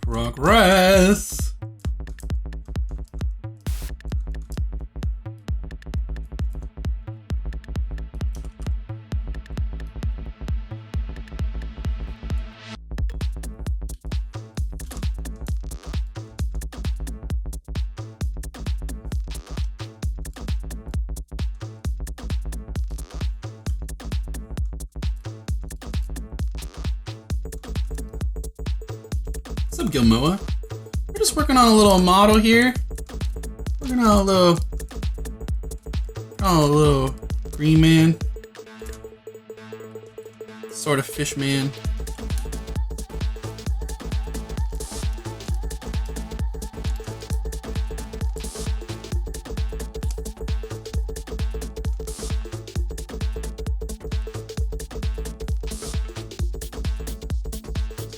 Progress. What's up, Gilmoa? just working on a little model here. Working on a little green man. Sort of fish man.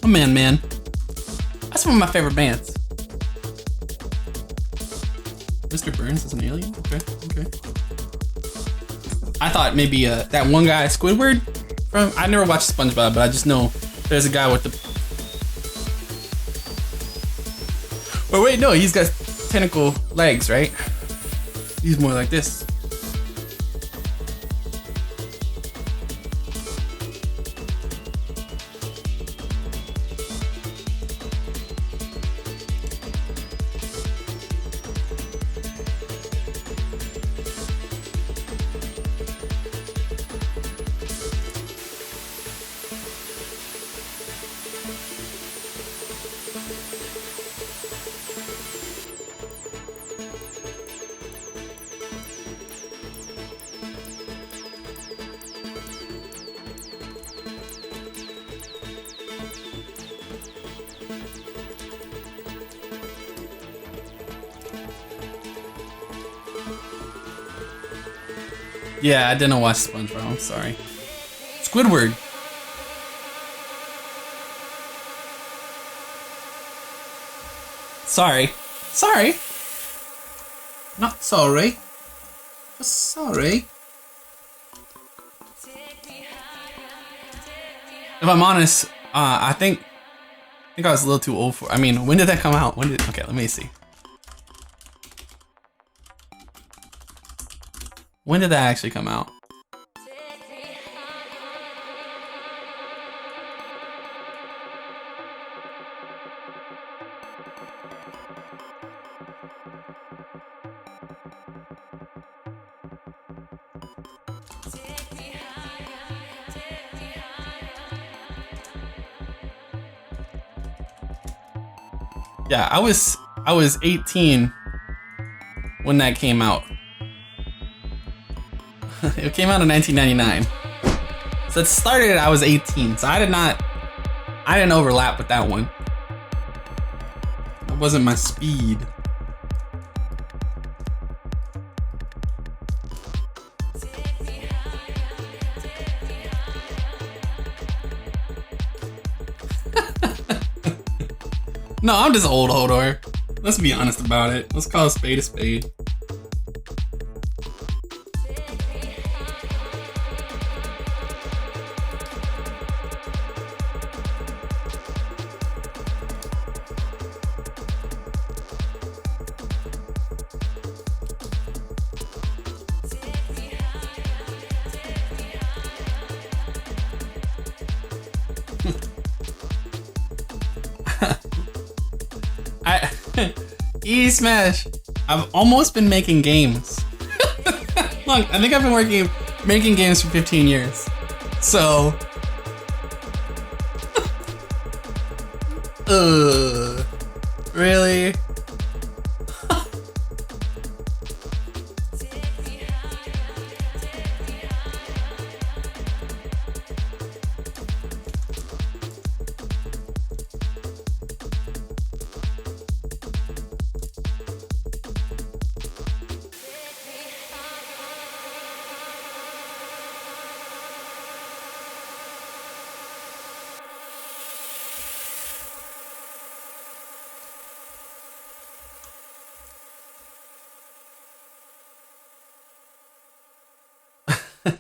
A man. That's one of my favorite bands. Mr. Burns is an alien? Okay. I thought maybe that one guy, Squidward, I never watched SpongeBob, but I just know there's a guy with the... Oh wait, no, he's got tentacle legs, right? He's more like this. Yeah, I didn't watch SpongeBob, I'm sorry. Squidward. Sorry. Not sorry. Just sorry. If I'm honest, I think I was a little too old for. I mean, when did that come out? Okay, let me see. When did that actually come out? Yeah, I was 18 when that came out. It came out in 1999. So it started, I was 18. So I didn't overlap with that one. That wasn't my speed. No, I'm just old Hodor. Let's be honest about it. Let's call a spade a spade. E-Smash. I've almost been making games. Look, I think I've been making games for 15 years. So, really?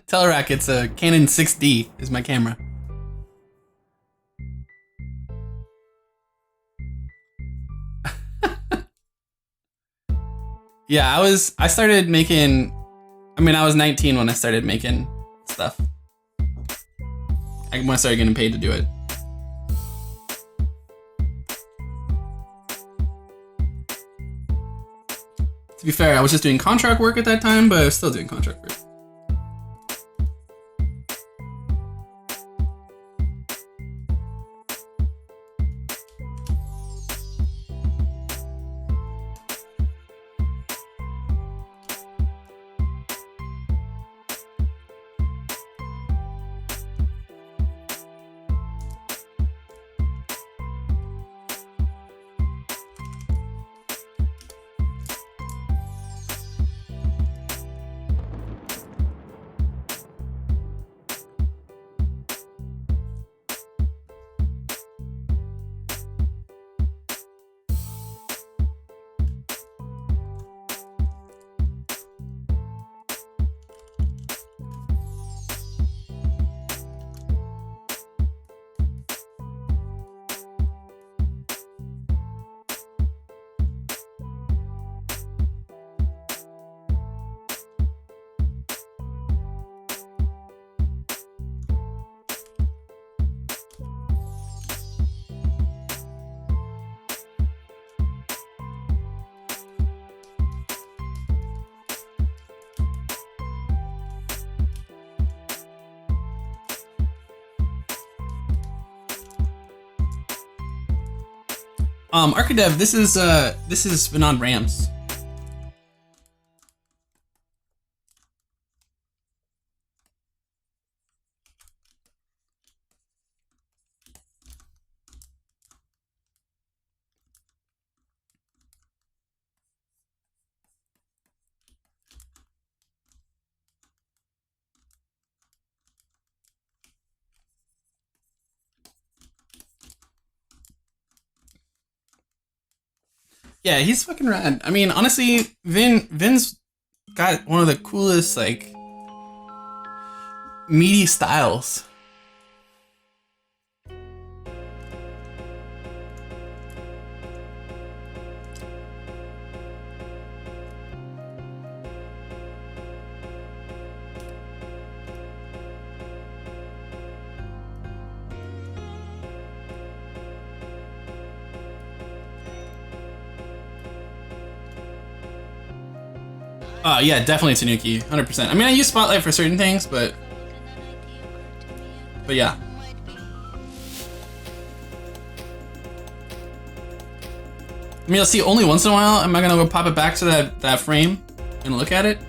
Telerak, it's a Canon 6D is my camera. Yeah, I started making, I was 19 when I started making stuff. When I started getting paid to do it. To be fair, I was just doing contract work at that time, but I was still doing contract work. Archidev, this is Vinon Rams. Yeah, he's fucking rad. I mean, honestly, Vin's got one of the coolest, like, meaty styles. Yeah, definitely Tanuki, 100%. I mean, I use Spotlight for certain things, but yeah. I mean, you'll see only once in a while, am I gonna go pop it back to that frame and look at it?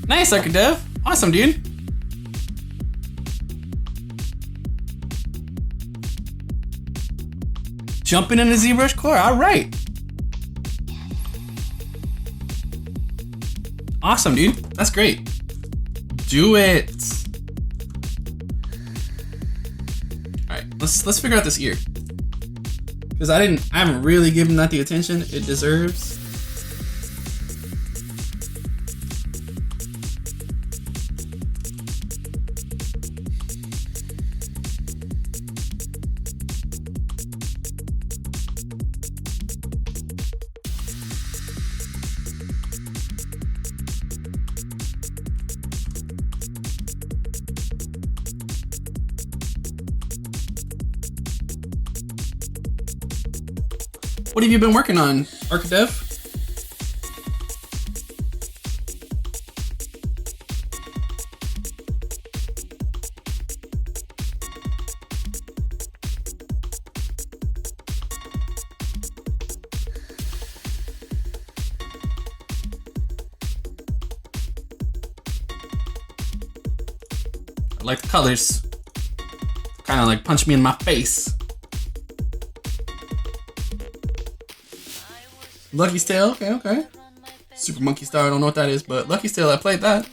Nice, Archidev. Awesome, dude. Jumping into ZBrush Core. All right. Awesome, dude. That's great. Do it. All right, let's figure out this ear, because I haven't really given that the attention it deserves. What have you been working on, Archidev? I like the colors. Kind of like punch me in my face. Lucky's Tale, okay. Super Monkey Star, I don't know what that is, but Lucky's Tale, I played that.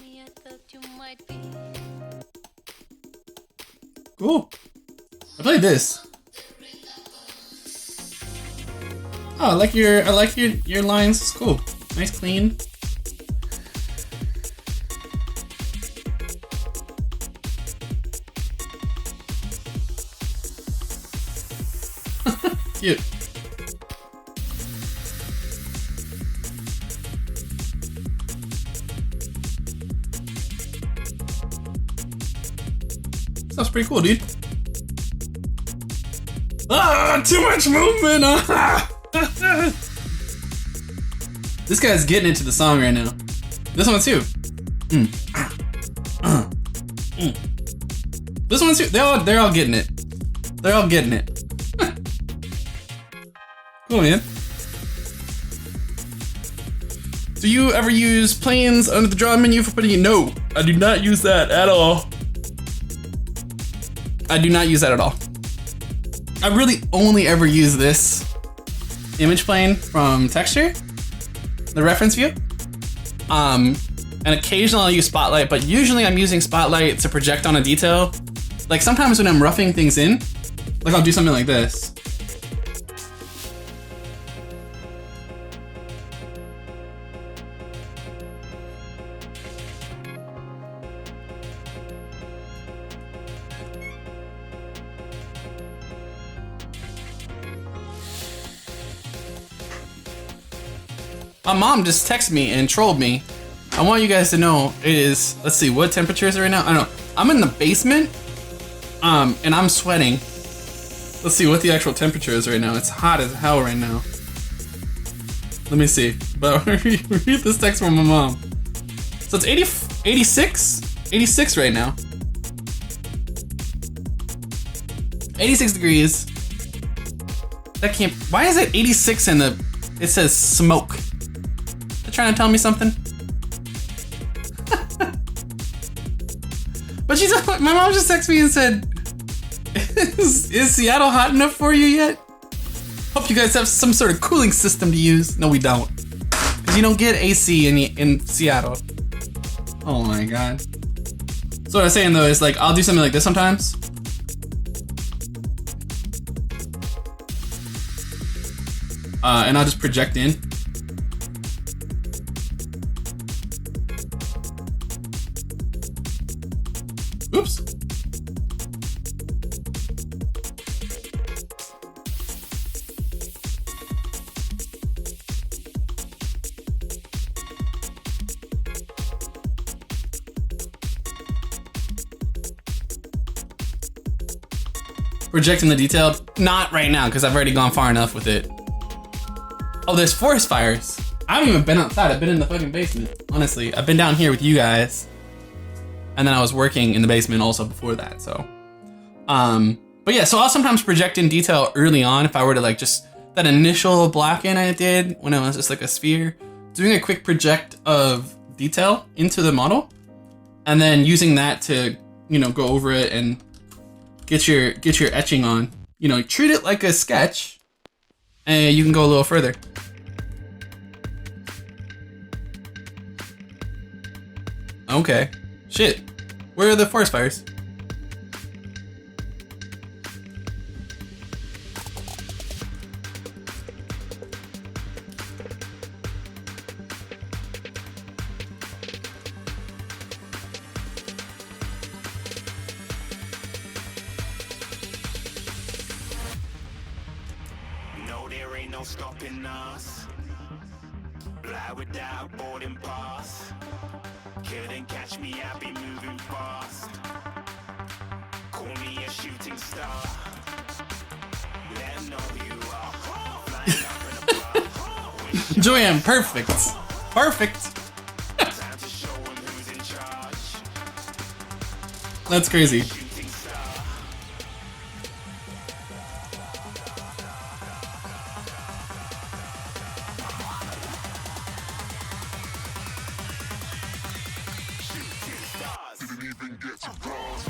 Cool. I played this. Oh, I like your lines. It's cool. Nice, clean. Cute. That's pretty cool, dude. Ah, too much movement. This guy's getting into the song right now. This one too. This one's they're all getting it. They're all getting it. Cool, man. Do you ever use planes under the draw menu for putting in? No, I do not use that at all. I do not use that at all. I really only ever use this image plane from texture, the reference view. And occasionally I'll use Spotlight, but usually I'm using Spotlight to project on a detail. Like sometimes when I'm roughing things in, like I'll do something like this. My mom just texted me and trolled me. I want you guys to know it is, let's see, what temperature is it right now? I don't know. I'm in the basement, and I'm sweating. Let's see what the actual temperature is right now. It's hot as hell right now. Let me see. But read this text from my mom. So it's 86 right now. 86 degrees. That can't, why is it 86 and it says smoke? They're trying to tell me something? But my mom just texted me and said, is Seattle hot enough for you yet? Hope you guys have some sort of cooling system to use. No, we don't. Because you don't get AC in Seattle. Oh my god. So what I was saying though is like, I'll do something like this sometimes. And I'll just project in. Oops. Projecting the detail? Not right now, because I've already gone far enough with it. Oh, there's forest fires. I haven't even been outside. I've been in the fucking basement. Honestly, I've been down here with you guys. And then I was working in the basement also before that, so. But yeah, so I'll sometimes project in detail early on if I were to like just, that initial block in I did when it was just like a sphere. Doing a quick project of detail into the model. And then using that to, you know, go over it and get your etching on. You know, treat it like a sketch. And you can go a little further. Okay. Shit. Where are the forest fires? No, there ain't no stopping us. Fly without boarding pass. Couldn't catch me, I be moving fast. Call me a shooting star. Let 'em know who you are. Flying up in a bar. Joanne, perfect. Perfect. Time to show 'em who's in charge. That's crazy. Shooting star. Shooting stars. Didn't even get to cross.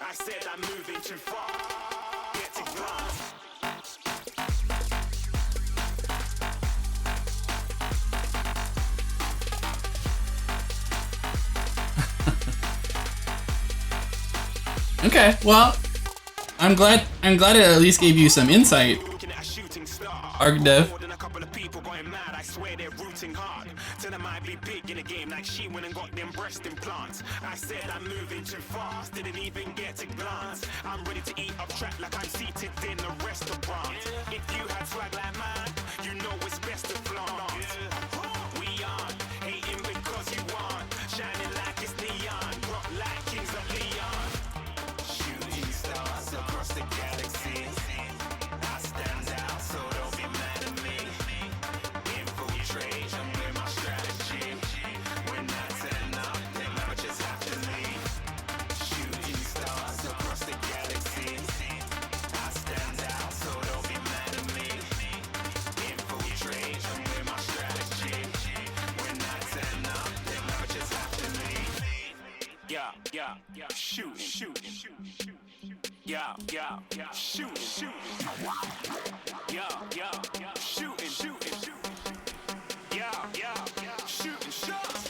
I said I'm moving too far. Get to glass. Okay, well, I'm glad it at least gave you some insight, Looking at a shooting star. ArcDev. More than a couple of people going mad, I swear they're rooting hard. Tell them I'd be big in the game like she went and got them breast implants. I said I'm moving too fast, didn't even get to glance. I'm ready to eat up track like I'm seated in a restaurant. If you had swag like mine, yeah, shooting, shooting, yeah, shooting, shooting, yeah, shooting, shooting, yeah, shooting shots.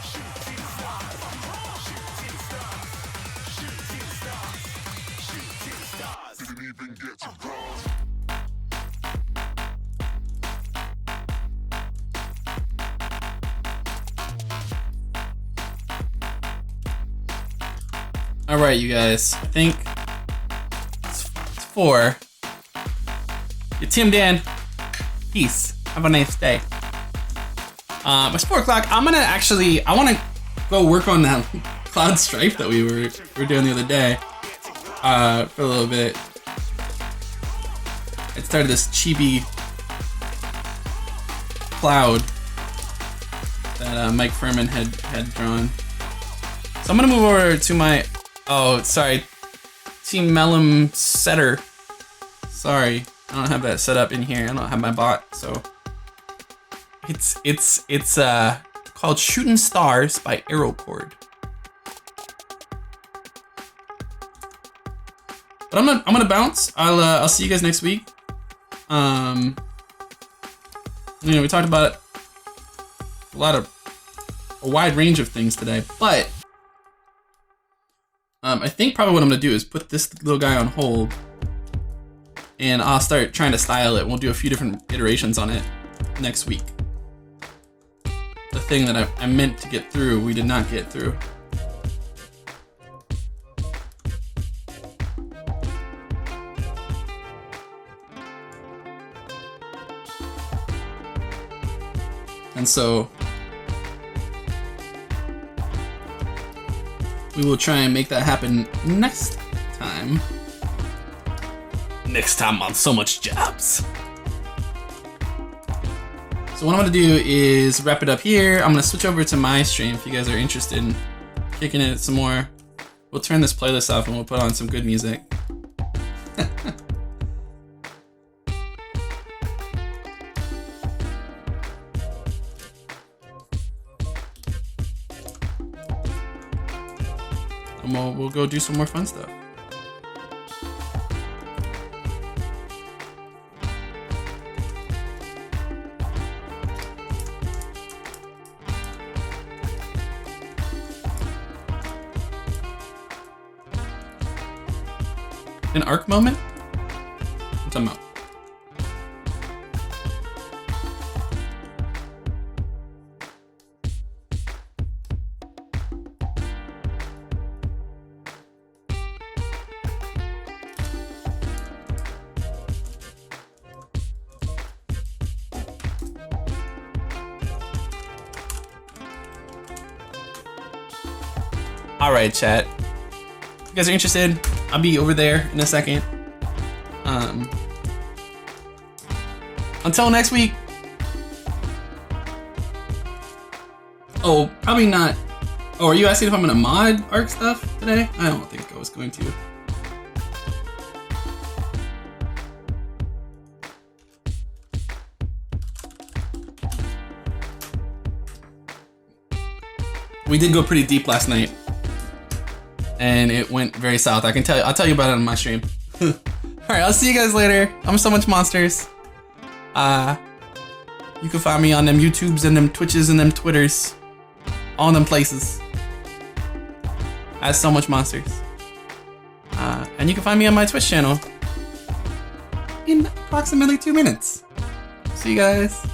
Shooting stars, shooting stars, shooting stars, shooting stars. Didn't even get to cross. All right, you guys. I think it's 4. You're Tim Dan. Peace. Have a nice day. It's 4 o'clock. I want to go work on that cloud stripe that we were doing the other day for a little bit. I started this chibi cloud that Mike Furman had drawn. So I'm gonna move over to my, Team Mellum Setter. Sorry, I don't have that set up in here. I don't have my bot, so it's called Shooting Stars by Aerocord. But I'm gonna bounce. I'll see you guys next week. We talked about a wide range of things today, but I think probably what I'm gonna do is put this little guy on hold, and I'll start trying to style it. We'll do a few different iterations on it next week. The thing that I meant to get through, we did not get through. And so we will try and make that happen next time. Next time on So Much Jobs. So what I'm gonna do is wrap it up here. I'm gonna switch over to my stream if you guys are interested in kicking it some more. We'll turn this playlist off and we'll put on some good music. And we'll go do some more fun stuff. An arc moment? What's I'm out. Alright, chat. If you guys are interested, I'll be over there in a second. Until next week. Oh, probably not. Oh, are you asking if I'm gonna mod arc stuff today? I don't think I was going to. We did go pretty deep last night, and it went very south. I'll tell you about it on my stream. All right, I'll see you guys later. I'm So Much Monsters. You can find me on them YouTubes and them Twitches and them Twitters, all them places as So Much Monsters. And you can find me on my Twitch channel in approximately 2 minutes. See you guys.